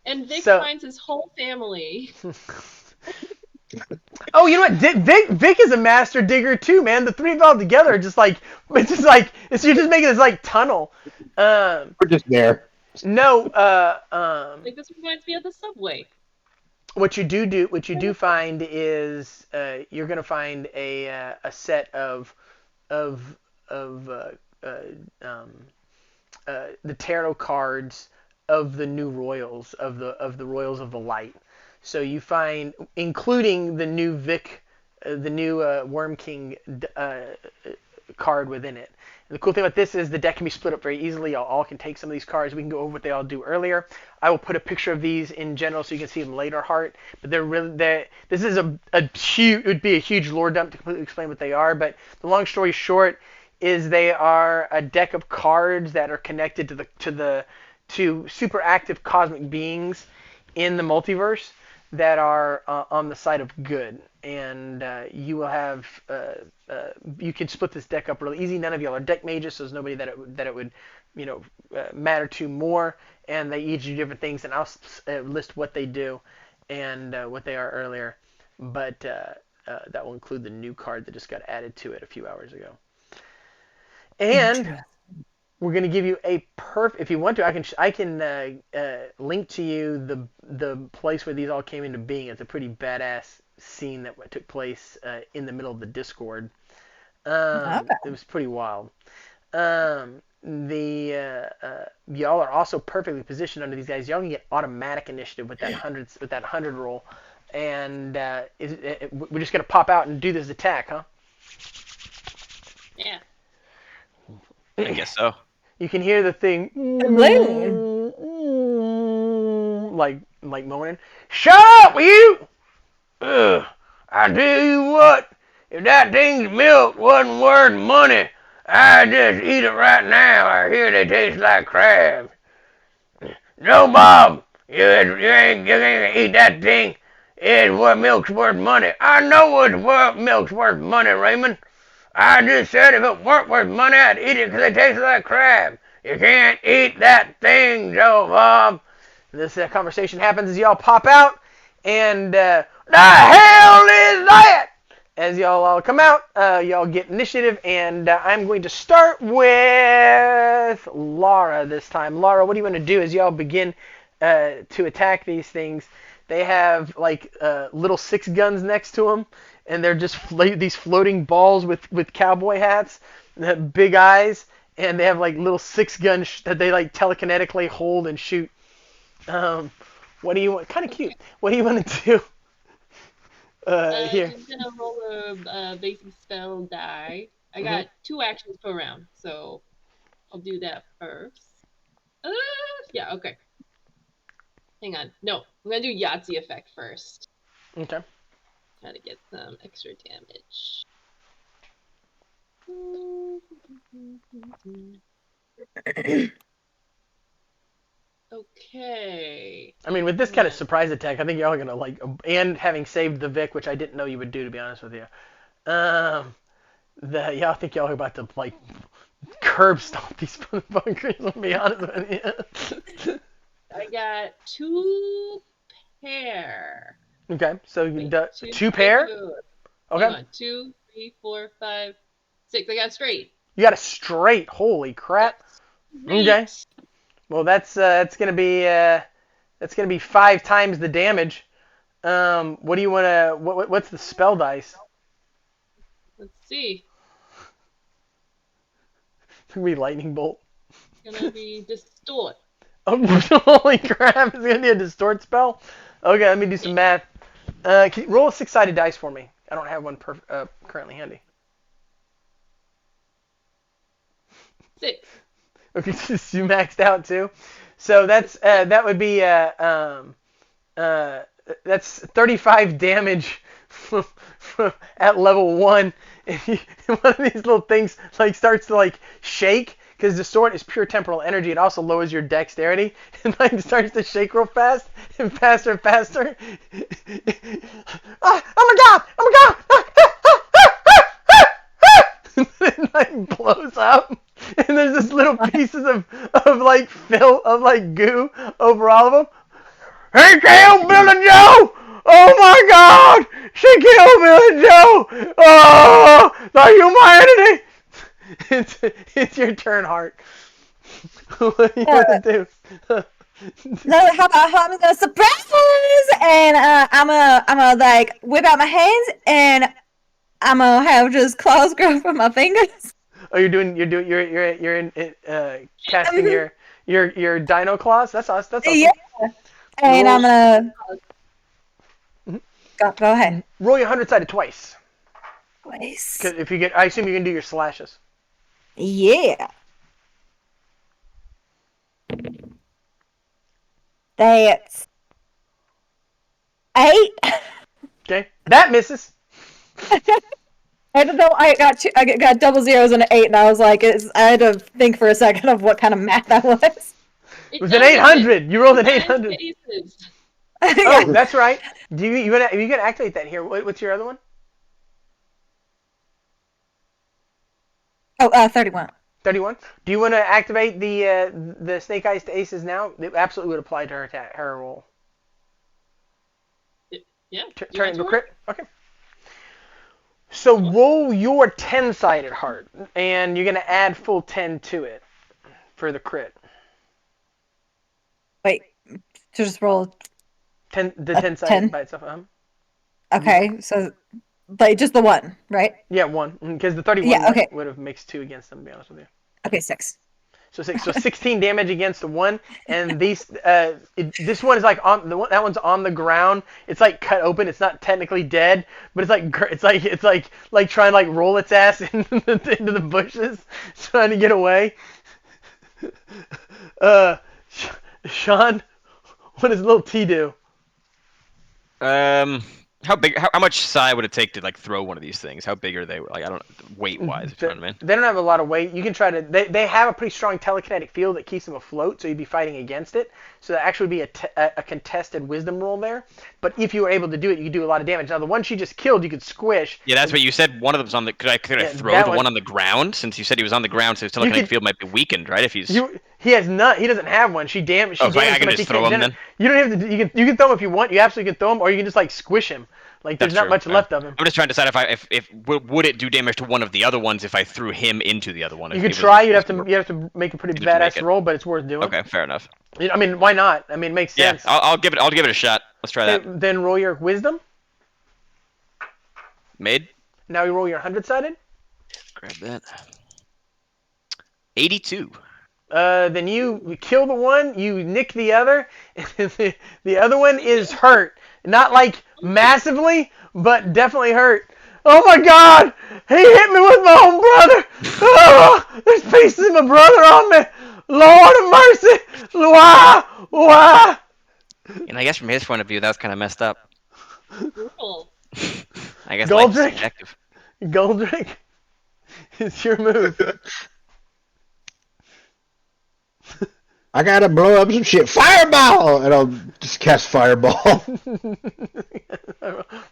And Vic So- finds his whole family. Oh, you know what? Vic is a master digger too, man. The three of y'all together are just like you're just making this like tunnel. We're just there. No, Like, this reminds me of the subway. what you do find is you're gonna find a set of the tarot cards of the new royals of the royals of the light. So you find, including the new Worm King card within it. And the cool thing about this is the deck can be split up very easily. Y'all all can take some of these cards. We can go over what they all do earlier. I will put a picture of these in general so you can see them later, Hart. But this is it would be a huge lore dump to completely explain what they are. But the long story short is they are a deck of cards that are connected to super active cosmic beings in the multiverse that are on the side of good, and you will have you can split this deck up really easy. None of y'all are deck mages, so there's nobody that it would matter to more, and they each do different things, and I'll list what they do and what they are earlier, but that will include the new card that just got added to it a few hours ago. And we're going to give you a if you want to, I can link to you the place where these all came into being. It's a pretty badass scene that took place in the middle of the Discord. It was pretty wild. y'all are also perfectly positioned under these guys. Y'all can get automatic initiative with that 100 roll, and we're just gonna pop out and do this attack, huh? Yeah. I guess so. You can hear the thing like moaning. Shut up, you! Ugh, I tell you what, if that thing's milk wasn't worth money, I'd just eat it right now. I hear they taste like crabs. No, Bob, you ain't gonna eat that thing. It's what milk's worth money. I know what milk's worth money, Raymond. I just said if it weren't worth money, I'd eat it because it tastes like crab. You can't eat that thing, Joe Bob. This conversation happens as y'all pop out, and the hell is that? As y'all all come out, y'all get initiative, and I'm going to start with Lara this time. Lara, what do you want to do as y'all begin to attack these things? They have like little 6 guns next to them, and they're just these floating balls with cowboy hats, and have big eyes, and they have like little 6 guns that they like telekinetically hold and shoot. What do you want? Kind of cute. What do you want to do? Here. I'm just gonna roll a basic spell die. I got 2 actions per round, so I'll do that first. Yeah, okay. Hang on. No, I'm gonna do Yahtzee effect first. Okay. Try to get some extra damage. Okay. I mean, with this kind of surprise attack, I think y'all are gonna like, and having saved the Vic, which I didn't know you would do, to be honest with you. I think y'all are about to like curb stomp these motherfuckers. I'll be honest with you. I got 2 pair. Okay, so you Wait, do 2 pair. Okay. Hang on. 2, 3, 4, 5, 6. I got straight. You got a straight. Holy crap. Okay. Well, that's gonna be 5 times the damage. What do you wanna? What's the spell dice? Let's see. It's gonna be lightning bolt. It's gonna be distort. Oh, holy crap! It's gonna be a distort spell. Okay, let me do some math. Can you roll a 6-sided dice for me? I don't have one currently handy. 6. Okay, so you maxed out too. So that's that would be that's 35 damage at level 1. And one of these little things like starts to like shake because distort is pure temporal energy. It also lowers your dexterity and like starts to shake real fast and faster and faster. Oh my god! Oh my god! It like blows up. And there's just little pieces of like goo over all of them. He killed Billy Joe! Oh my God! She killed Billy Joe! Oh, the humanity! It's your turn, Hart. What do you want to do? No, how about I'm gonna surprise, and I'm gonna like whip out my hands, and I'm gonna have just claws grow from my fingers. Oh, you're in casting your dino claws. That's us. That's awesome. Yeah. And I'm gonna go ahead. Roll your 100-sided twice. Twice. Cause if you get, I assume you can do your slashes. Yeah. That's 8. Okay, that misses. I don't know. I got double zeros and an 8, and I was like, I had to think for a second of what kind of math that was. It was an 800. You rolled an 800. Oh, that's right. Do you gonna activate that here? What's your other one? Oh, 31. 31. Do you want to activate the Snake Eyes to Aces now? It absolutely would apply to her roll. Yeah. Turn it into a crit. Okay. So roll your 10-sided heart, and you're gonna add full 10 to it for the crit. Wait, just roll 10. The 10-sided by itself. Okay, so like just the one, right? Yeah, 1, because the 31 Yeah, okay. would have mixed 2 against them. To be honest with you. Okay, 6. So 16 damage against the one, and these this one is like on the one, that one's on the ground. It's like cut open. It's not technically dead, but it's like trying to like roll its ass into the bushes, trying to get away. Sean, what does little T do? How big? How much psi would it take to like throw one of these things? How big are they? Like I don't weight wise. They don't have a lot of weight. You can try to. They have a pretty strong telekinetic field that keeps them afloat, so you'd be fighting against it. So that actually would be a contested wisdom roll there. But if you were able to do it, you could do a lot of damage. Now the one she just killed, you could squish. Yeah, that's what you said. One of them's on the. Could I throw the one on the ground? Since you said he was on the ground, so his telekinetic field might be weakened, right? If he's. He has not. He doesn't have one. She damaged. Oh, so I can just throw him then. You don't have to. You can throw him if you want. You absolutely can throw him, or you can just like squish him. Like there's not much left of him. I'm just trying to decide if would it do damage to one of the other ones if I threw him into the other one. You could try. You have to make a pretty badass roll, but it's worth doing. Okay, fair enough. I mean, why not? I mean, it makes sense. Yeah, I'll give it a shot. Let's try that. Then roll your wisdom. Made. Now you roll your 100-sided. Grab that. 82. Then you kill the one, you nick the other, and the other one is hurt. Not like massively, but definitely hurt. Oh my God! He hit me with my own brother! Oh, there's pieces of my brother on me! Lord of mercy! Why? Why? And I guess from his point of view, that's kind of messed up. Cool. I guess life's Goldrick? subjective. Goldrick, it's your move. I gotta blow up some shit. Fireball! And I'll just cast fireball.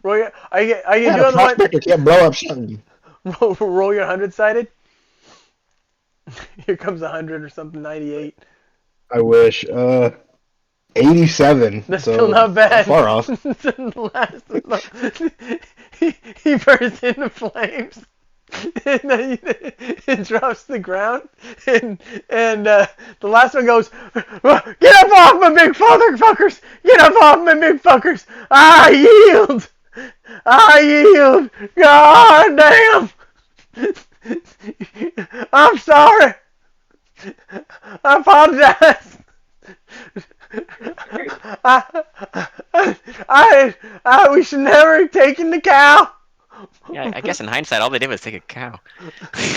Roll your, are you Yeah, doing the prospector can't blow up something. one? Roll your 100-sided. Here comes 100 or something. 98. I wish. 87. That's so still not bad. Far off. he bursts into flames. And then it drops to the ground, and the last one goes, "Get up off my big fuckers! Get up off my big fuckers! I yield! I yield! God damn! I'm sorry. I apologize. We should never have taken the cow." Yeah, I guess in hindsight, all they did was take a cow.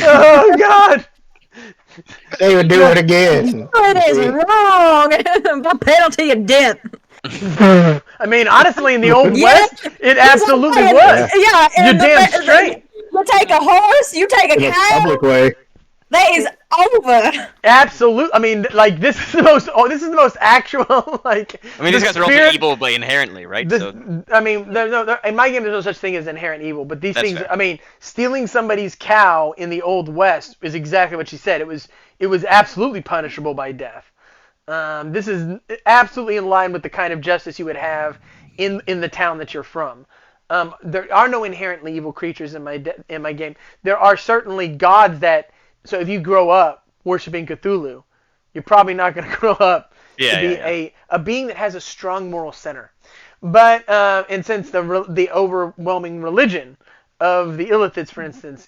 Oh God! They would do it again. It is wrong. The penalty of death. I mean, honestly, in the Old Yeah. West, it absolutely was. Yeah, You're and damn straight. You take a horse, you take a In a cow. public way. That is over. Absolutely. I mean, like this is the most. Oh, this is the most actual. Like. I mean, these guys are also evil, but inherently, right? I mean, in my game, there's no such thing as inherent evil. But these That's things. fair. I mean, stealing somebody's cow in the Old West is exactly what she said. It was absolutely punishable by death. This is absolutely in line with the kind of justice you would have in the town that you're from. There are no inherently evil creatures in my game. There are certainly gods that. So if you grow up worshiping Cthulhu, you're probably not going to grow up to be a being that has a strong moral center. But and since the overwhelming religion of the Illithids, for instance,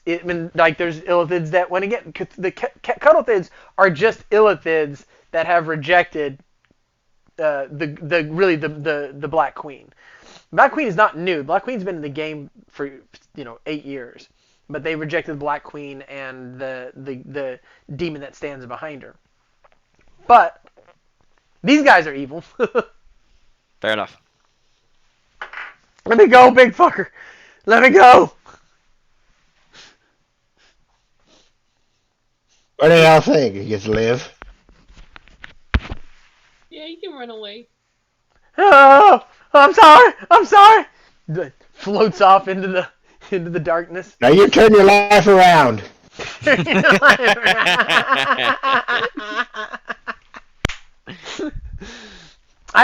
like there's Illithids that when again the Cuddlethids are just Illithids that have rejected the Black Queen. Black Queen is not new. Black Queen's been in the game for 8 years. But they rejected the Black Queen and the demon that stands behind her. But these guys are evil. Fair enough. Let me go, big fucker. Let me go. What do y'all think? You get to live? Yeah, you can run away. Oh, I'm sorry. I'm sorry. Floats off into the darkness. Now you turn your life around. I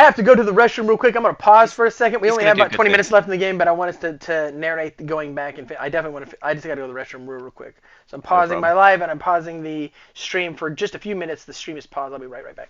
have to go to the restroom real quick. I'm going to pause for a second. We only have about 20 minutes things. left in the game, but I want us to narrate the going back. And I definitely want to. I just got to go to the restroom real quick. So I'm pausing my live and I'm pausing the stream for just a few minutes. The stream is paused. I'll be right back.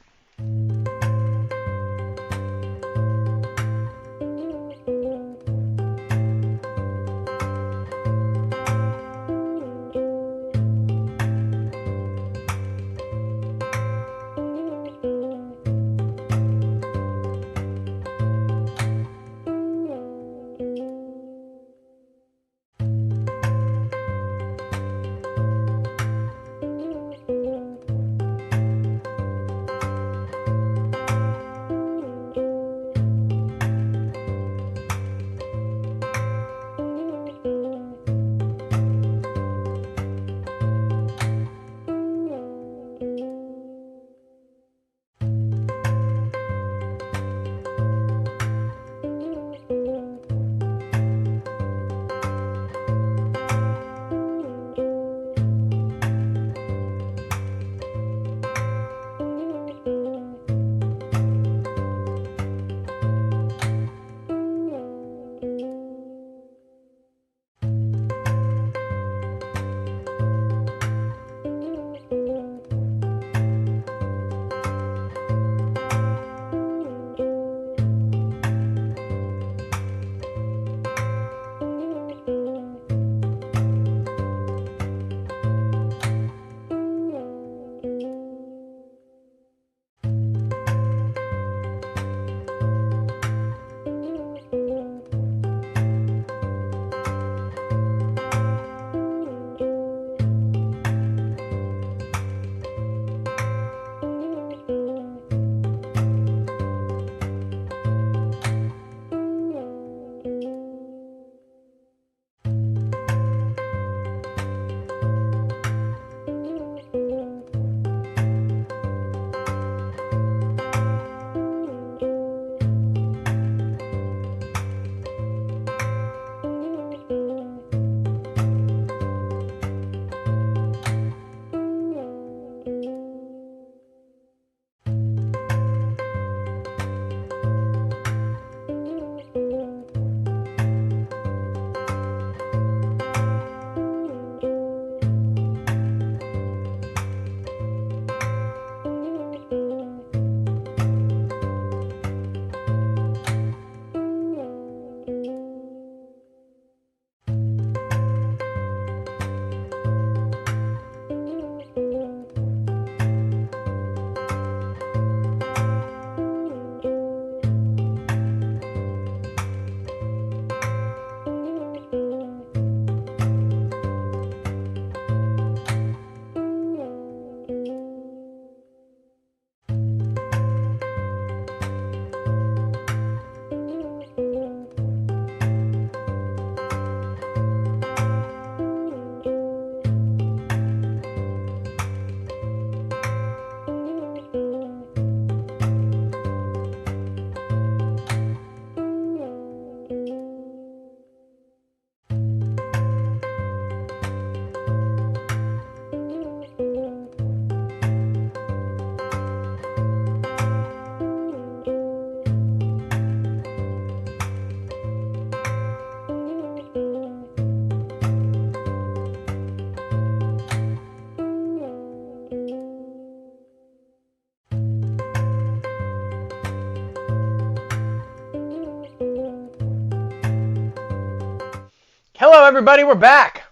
Hello, everybody. We're back.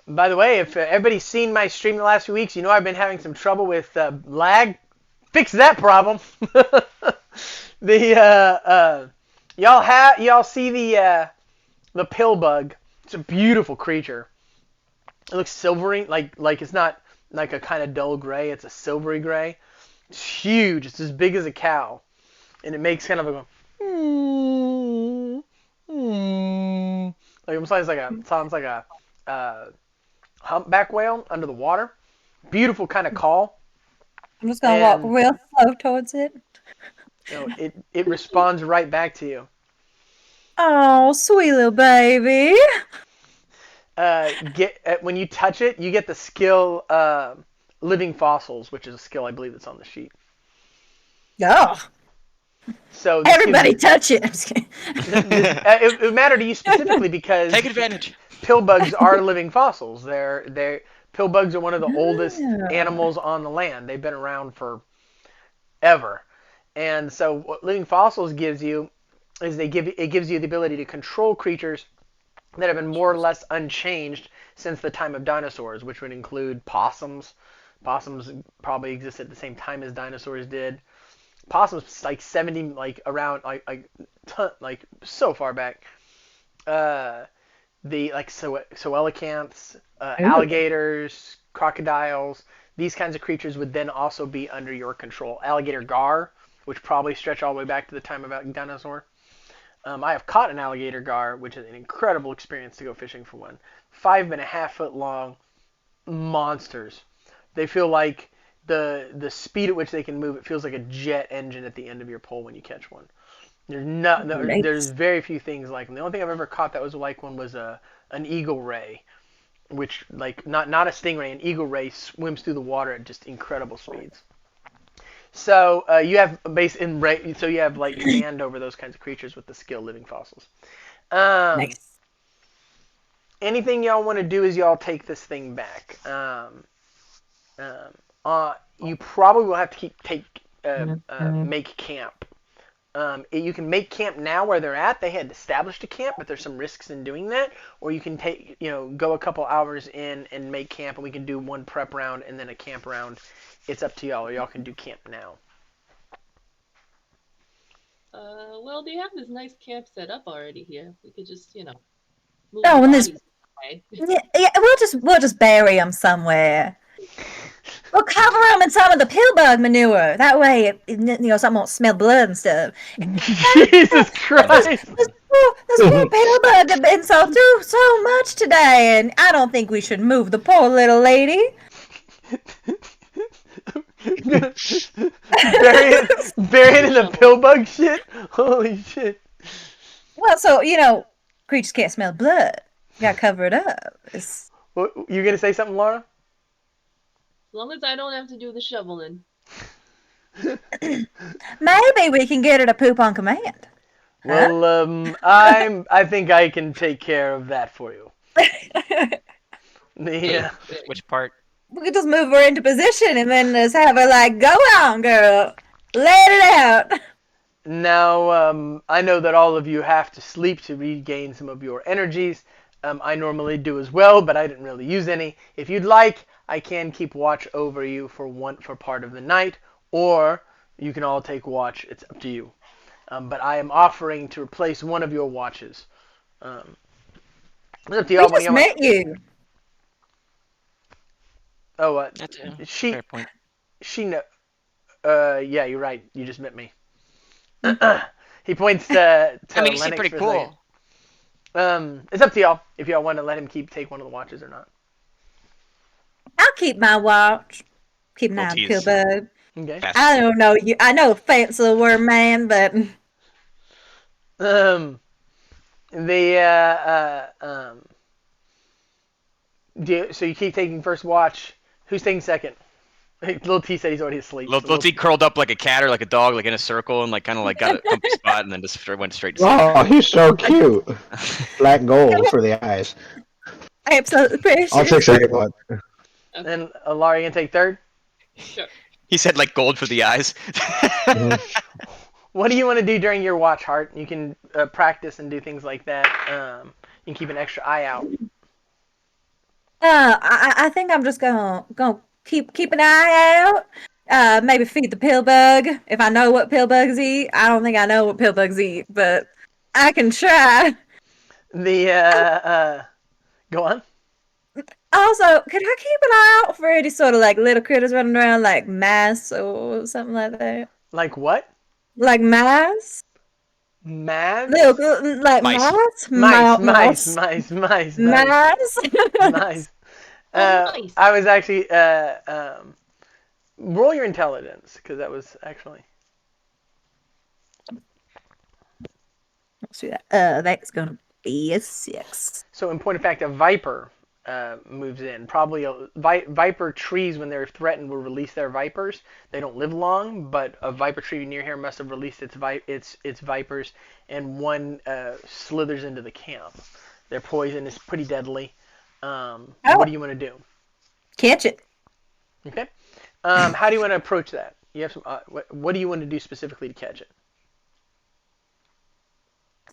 By the way, if everybody's seen my stream the last few weeks, you know I've been having some trouble with lag. Fix that problem. Y'all see the pill bug. It's a beautiful creature. It looks silvery, like it's not like a kind of dull gray. It's a silvery gray. It's huge. It's as big as a cow, and it makes kind of a like sounds like a humpback whale under the water. Beautiful kind of call. I'm just gonna walk And- real slow towards it. It responds right back to you. Oh, sweet little baby. When you touch it, you get the skill living fossils, which is a skill I believe that's on the sheet. Oh, So this everybody gives touch it. I'm just kidding. it would matter to you specifically because Take advantage. pill bugs are living fossils. Pill bugs are one of the oldest animals on the land. They've been around for ever. And so what living fossils gives you is it gives you the ability to control creatures that have been more or less unchanged since the time of dinosaurs, which would include possums. Possums probably existed at the same time as dinosaurs did. Possums like 70 like so far back. The like coelacanths, alligators, crocodiles, these kinds of creatures would then also be under your control. Alligator gar, which probably stretch all the way back to the time of dinosaur. I have caught an alligator gar, which is an incredible experience to go fishing for one. 5.5 foot long monsters. They feel like the speed at which they can move. It feels like a jet engine at the end of your pole when you catch one. There's very few things like them. The only thing I've ever caught that was like one was an eagle ray, which like not a stingray, an eagle ray swims through the water at just incredible speeds. So you have so you have like command over those kinds of creatures with the skill living fossils. Nice. Anything y'all want to do is y'all take this thing back. You probably will have to make camp. You can make camp now where they're at. They had established a camp, but there's some risks in doing that. Or you can go a couple hours in and make camp, and we can do one prep round and then a camp round. It's up to y'all. Or y'all can do camp now. Well, they have this nice camp set up already here. We could just, move Oh, the and this- bodies away. Yeah, we'll just bury them somewhere. We'll cover them in some of the pill bug manure. That way, something won't smell blood and stuff. Jesus Christ! This poor pill bug has been through so much today, and I don't think we should move the poor little lady. bury it in the pill bug shit. Holy shit! Well, so creatures can't smell blood. You gotta cover it up. You gonna say something, Laura? As long as I don't have to do the shoveling. Maybe we can get her to poop on command. Well, I think I can take care of that for you. Which part? We could just move her into position and then just have her like, go on, girl. Let it out. Now, I know that all of you have to sleep to regain some of your energies. I normally do as well, but I didn't really use any. If you'd like, I can keep watch over you for part of the night, or you can all take watch. It's up to you. But I am offering to replace one of your watches. It's up to y'all. We just met you. Oh, That's a she. fair point. She know. Yeah, you're right. You just met me. He points to I mean, you seem Lennox pretty for a cool. second. It's up to y'all if y'all want to let him take one of the watches or not. I'll keep my watch. Keep an eye on Ortiz. pill bug. Okay. Fast. I don't know you. I know fancy little word man, but So you keep taking first watch. Who's taking second? Little T said he's already asleep. Little T curled up like a cat or like a dog, like in a circle, and like kind of like got a comfy spot, and then just went straight to sleep. Oh, he's so cute. Black gold for the eyes. absolutely precious. I'll take second one. And Lara, you gonna take third? Sure. He said like gold for the eyes. What do you want to do during your watch, Hart? You can practice and do things like that. You can keep an extra eye out. I think I'm just gonna keep an eye out. Maybe feed the pill bug if I know what pill bugs eat. I don't think I know what pill bugs eat, but I can try. Go on. Also, could I keep an eye out for any sort of like little critters running around, like mice or something like that? Like what? Like mice? Mads? Little like Mice. mice? Mice, mice, Mouse. mice, mice, mice, Mice. mice. Nice. I was actually roll your intelligence because that was actually. Let's do that. That's gonna be a 6. So in point of fact, a viper moves in. Probably viper trees when they're threatened will release their vipers. They don't live long, but a viper tree near here must have released its vipers, and one slithers into the camp. Their poison is pretty deadly. What do you want to do? Catch it. Okay. How do you want to approach that? You have some. What do you want to do specifically to catch it?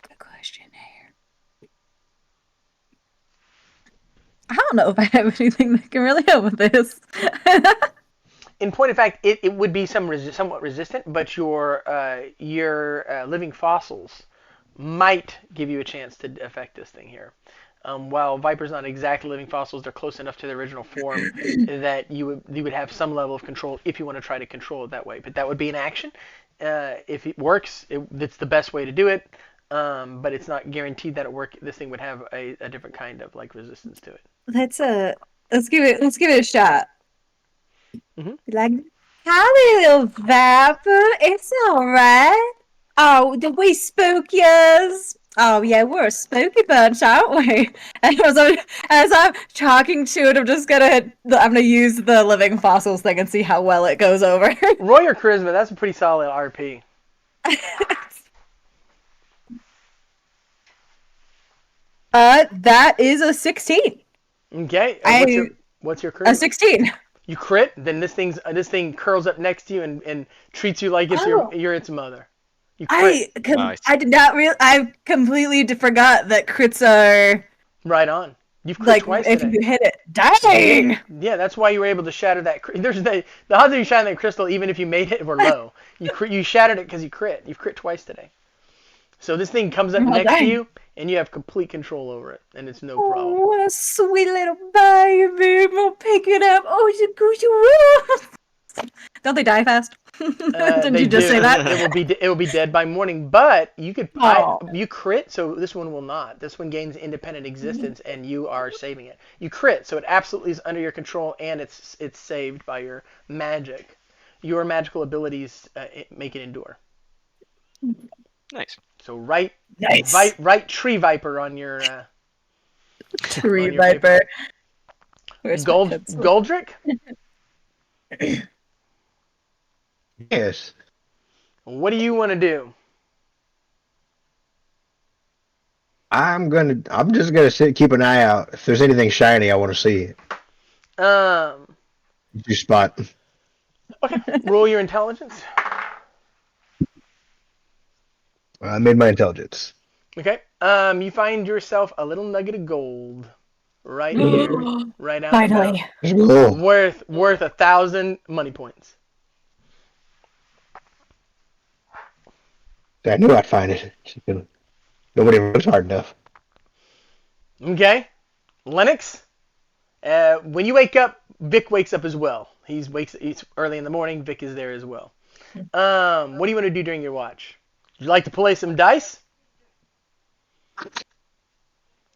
Good question here. I don't know if I have anything that can really help with this. In point of fact, it would be somewhat resistant, but your living fossils might give you a chance to affect this thing here. While Viper's not exactly living fossils, they're close enough to the original form that you would have some level of control if you want to try to control it that way. But that would be an action. If it works, it's the best way to do it. But it's not guaranteed that it work. This thing would have a different kind of like resistance to it. Let's give it a shot. Mhm. Like, hi, little Viper. It's all right. Oh, did we spook yous? Oh yeah, we're a spooky bunch, aren't we? And as I'm talking to it, I'm gonna use the living fossils thing and see how well it goes over. Roll your charisma. That's a pretty solid RP. That is a 16. Okay. What's your A charisma? 16. You crit, then this thing curls up next to you and treats you like it's you're its mother. You crit. Nice. I did not I completely forgot that crits are Right on. You've crit like twice if today. you hit it. Dang! Yeah, that's why you were able to shatter that. There's the odds of you shattering that crystal, even if you made it, were low. You shattered it because you crit. You've crit twice today. So this thing comes up Well, next to dang. you, and you have complete control over it, and it's no Oh, problem. what a sweet little baby. We'll pick it up. Oh, you don't they die fast? Didn't They you just do. say that? It will be dead by morning, but you could Oh. you crit, so this one will not. This one gains independent existence, and you are saving it. You crit, so it absolutely is under your control, and it's saved by your magic. Your magical abilities make it endure. Nice. So write Nice. write tree viper on your Tree on your paper. viper. Where's my pencil? Goldrick. Yes. What do you want to do? I'm just gonna keep an eye out. If there's anything shiny, I want to see it. You spot. Okay. Roll your intelligence. I made my intelligence. Okay. You find yourself a little nugget of gold right here, right out and about. Finally. Cool. Worth 1,000 money points. I knew I'd find it. Nobody works hard enough. Okay. Lennox. When you wake up, Vic wakes up as well. He's early in the morning. Vic is there as well. What do you want to do during your watch? Would you like to play some dice?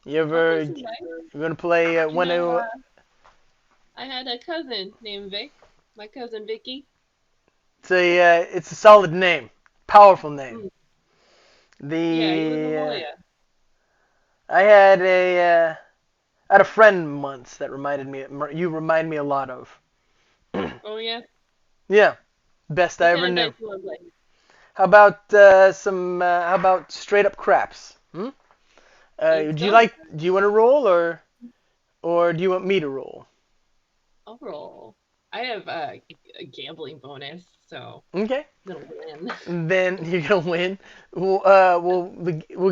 You want to play one of? I had a cousin named Vic. My cousin Vicky. It's a solid name, powerful name. Yeah, he was a lawyer. I had a friend once that you remind me a lot of. Oh yeah. Yeah, best I What ever kind of knew. dice you wanna play? How about how about straight up craps? Hmm? Let's Do you go. do you want to roll or do you want me to roll? I'll roll. I have a gambling bonus, so Okay. it'll win. Then you're gonna win.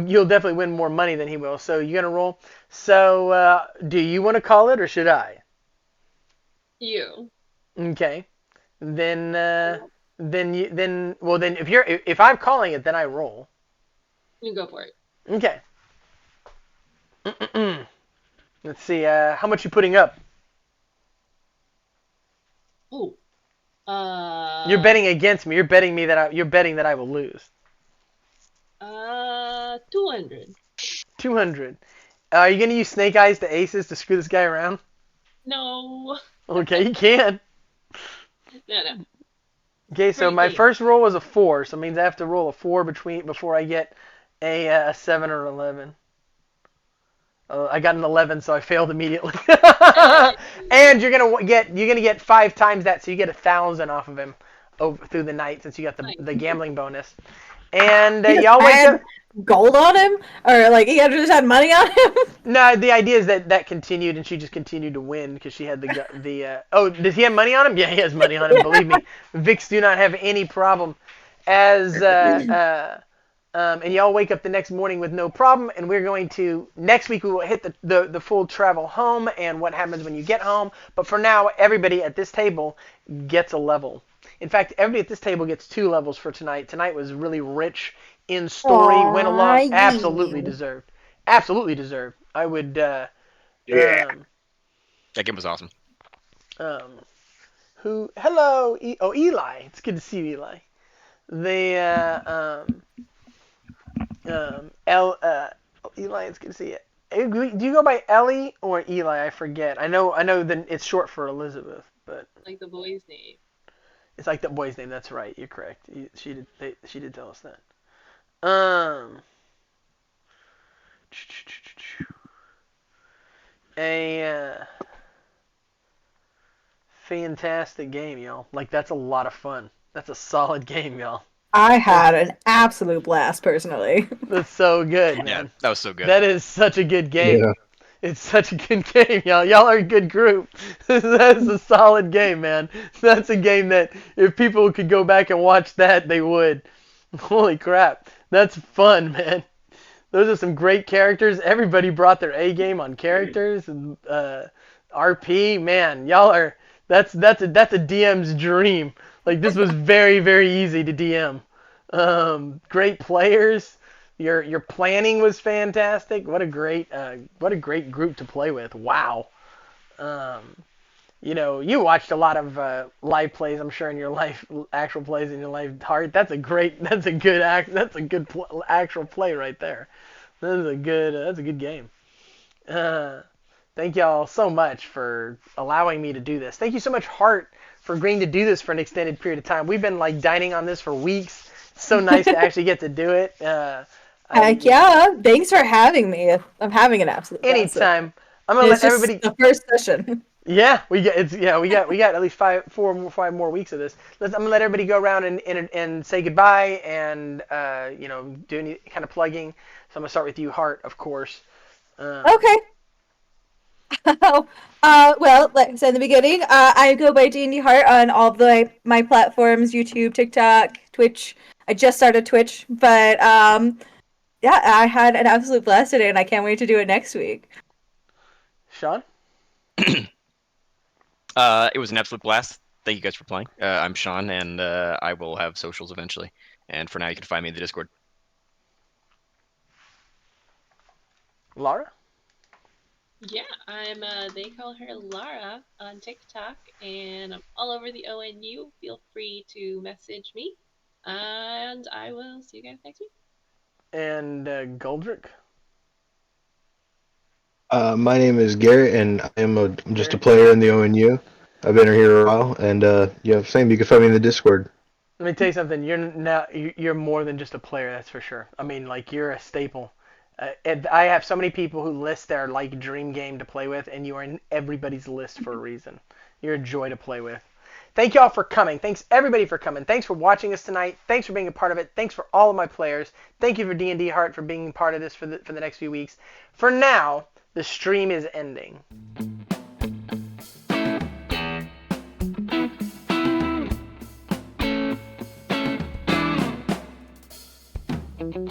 You'll definitely win more money than he will. So you're gonna roll. So do you want to call it or should I? You. Okay. Then if I'm calling it, then I roll. You go for it. Okay. Let's see. How much you putting up? Oh. You're betting against me. You're betting that I will lose. 200. 200. Are you gonna use snake eyes to aces to screw this guy around? No. Okay, you can. No. Okay, so Pretty my clean. first roll was a 4, so it means I have to roll a 4 before I get a 7 or 11. I got an 11, so I failed immediately. And you're gonna get 5 times that, so you get 1,000 off of him through the night since you got the gambling bonus. And He just y'all wake had up. gold on him, or like he just had money on him. No, the idea is that continued, and she just continued to win because she had the. Oh, does he have money on him? Yeah, he has money on him. Believe me, Vicks do not have any problem. And y'all wake up the next morning with no problem, and we're going to next week we will hit the full travel home and what happens when you get home. But for now, everybody at this table gets a level. In fact, everybody at this table gets 2 levels for tonight. Tonight was really rich in story, went along, Aw, absolutely you. deserved. Absolutely deserved. I would. Yeah. That game was awesome. Hello. Eli. It's good to see you, Eli. Eli. It's good to see you. Do you go by Ellie or Eli? I forget. I know that it's short for Elizabeth, but Like the boy's name. it's like that boy's name. That's right. You're correct. She did tell us that. Um. A fantastic game, y'all. Like, that's a lot of fun. That's a solid game, y'all. I had an absolute blast personally. That's so good, man. Yeah, that was so good. That is such a good game. Yeah. It's such a good game, y'all. Y'all are a good group. That's a solid game, man. That's a game that if people could go back and watch that, they would. Holy crap. That's fun, man. Those are some great characters. Everybody brought their A game on characters and RP. Man, y'all are that's a DM's dream. Like, this was very, very easy to DM. Great players. Your planning was fantastic. What a great group to play with. Wow. You watched a lot of live plays, I'm sure, in your life, actual plays in your life. Heart. That's a good actual play right there. That's a good game. Thank y'all so much for allowing me to do this. Thank you so much, Hart, for agreeing to do this for an extended period of time. We've been like dining on this for weeks. It's so nice to actually get to do it. Heck yeah! Thanks for having me. I'm having an absolute blast. Anytime. I'm gonna It's let just everybody. the first session. Yeah, we got at least 5 more weeks of this. I'm gonna let everybody go around and say goodbye and do any kind of plugging. So I'm gonna start with you, Hart, of course. Okay. Well, like I said in the beginning, I go by DnDHart on all of my platforms: YouTube, TikTok, Twitch. I just started Twitch, but yeah, I had an absolute blast today, and I can't wait to do it next week. Sean? It was an absolute blast. Thank you guys for playing. I'm Sean, and I will have socials eventually. And for now, you can find me in the Discord. Lara? Yeah, I'm they call her Lara on TikTok, and I'm all over the ONU. Feel free to message me, and I will see you guys next week. And Goldrick? My name is Garrett, and I'm just a player in the ONU. I've been here a while, and same. You can find me in the Discord. Let me tell you something. You're more than just a player, that's for sure. I mean, like, you're a staple. I have so many people who list their like dream game to play with, and you are in everybody's list for a reason. You're a joy to play with. Thank y'all for coming. Thanks everybody for coming. Thanks for watching us tonight. Thanks for being a part of it. Thanks for all of my players. Thank you for DnDHart for being part of this for the next few weeks. For now, the stream is ending. Thank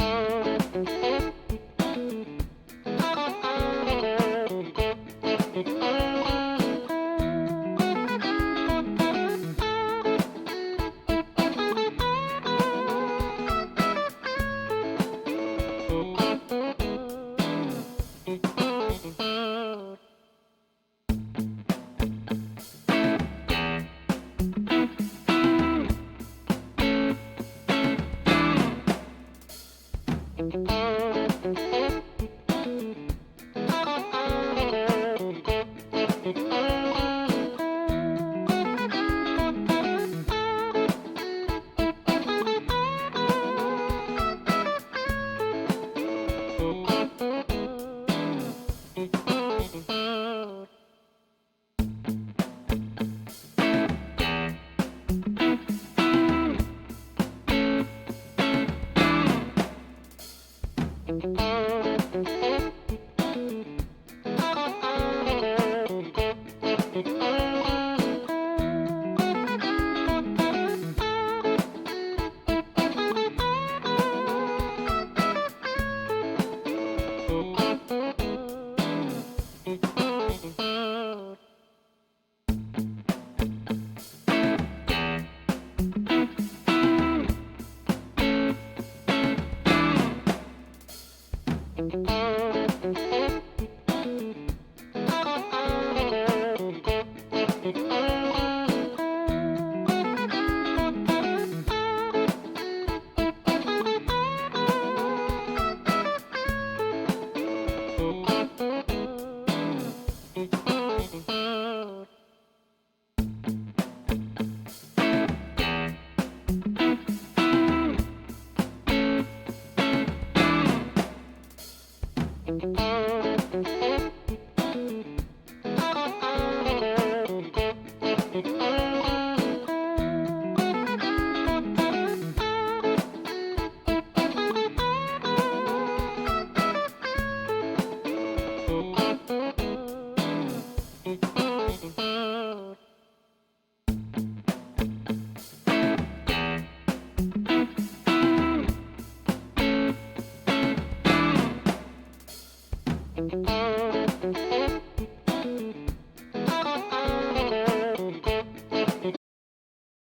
you.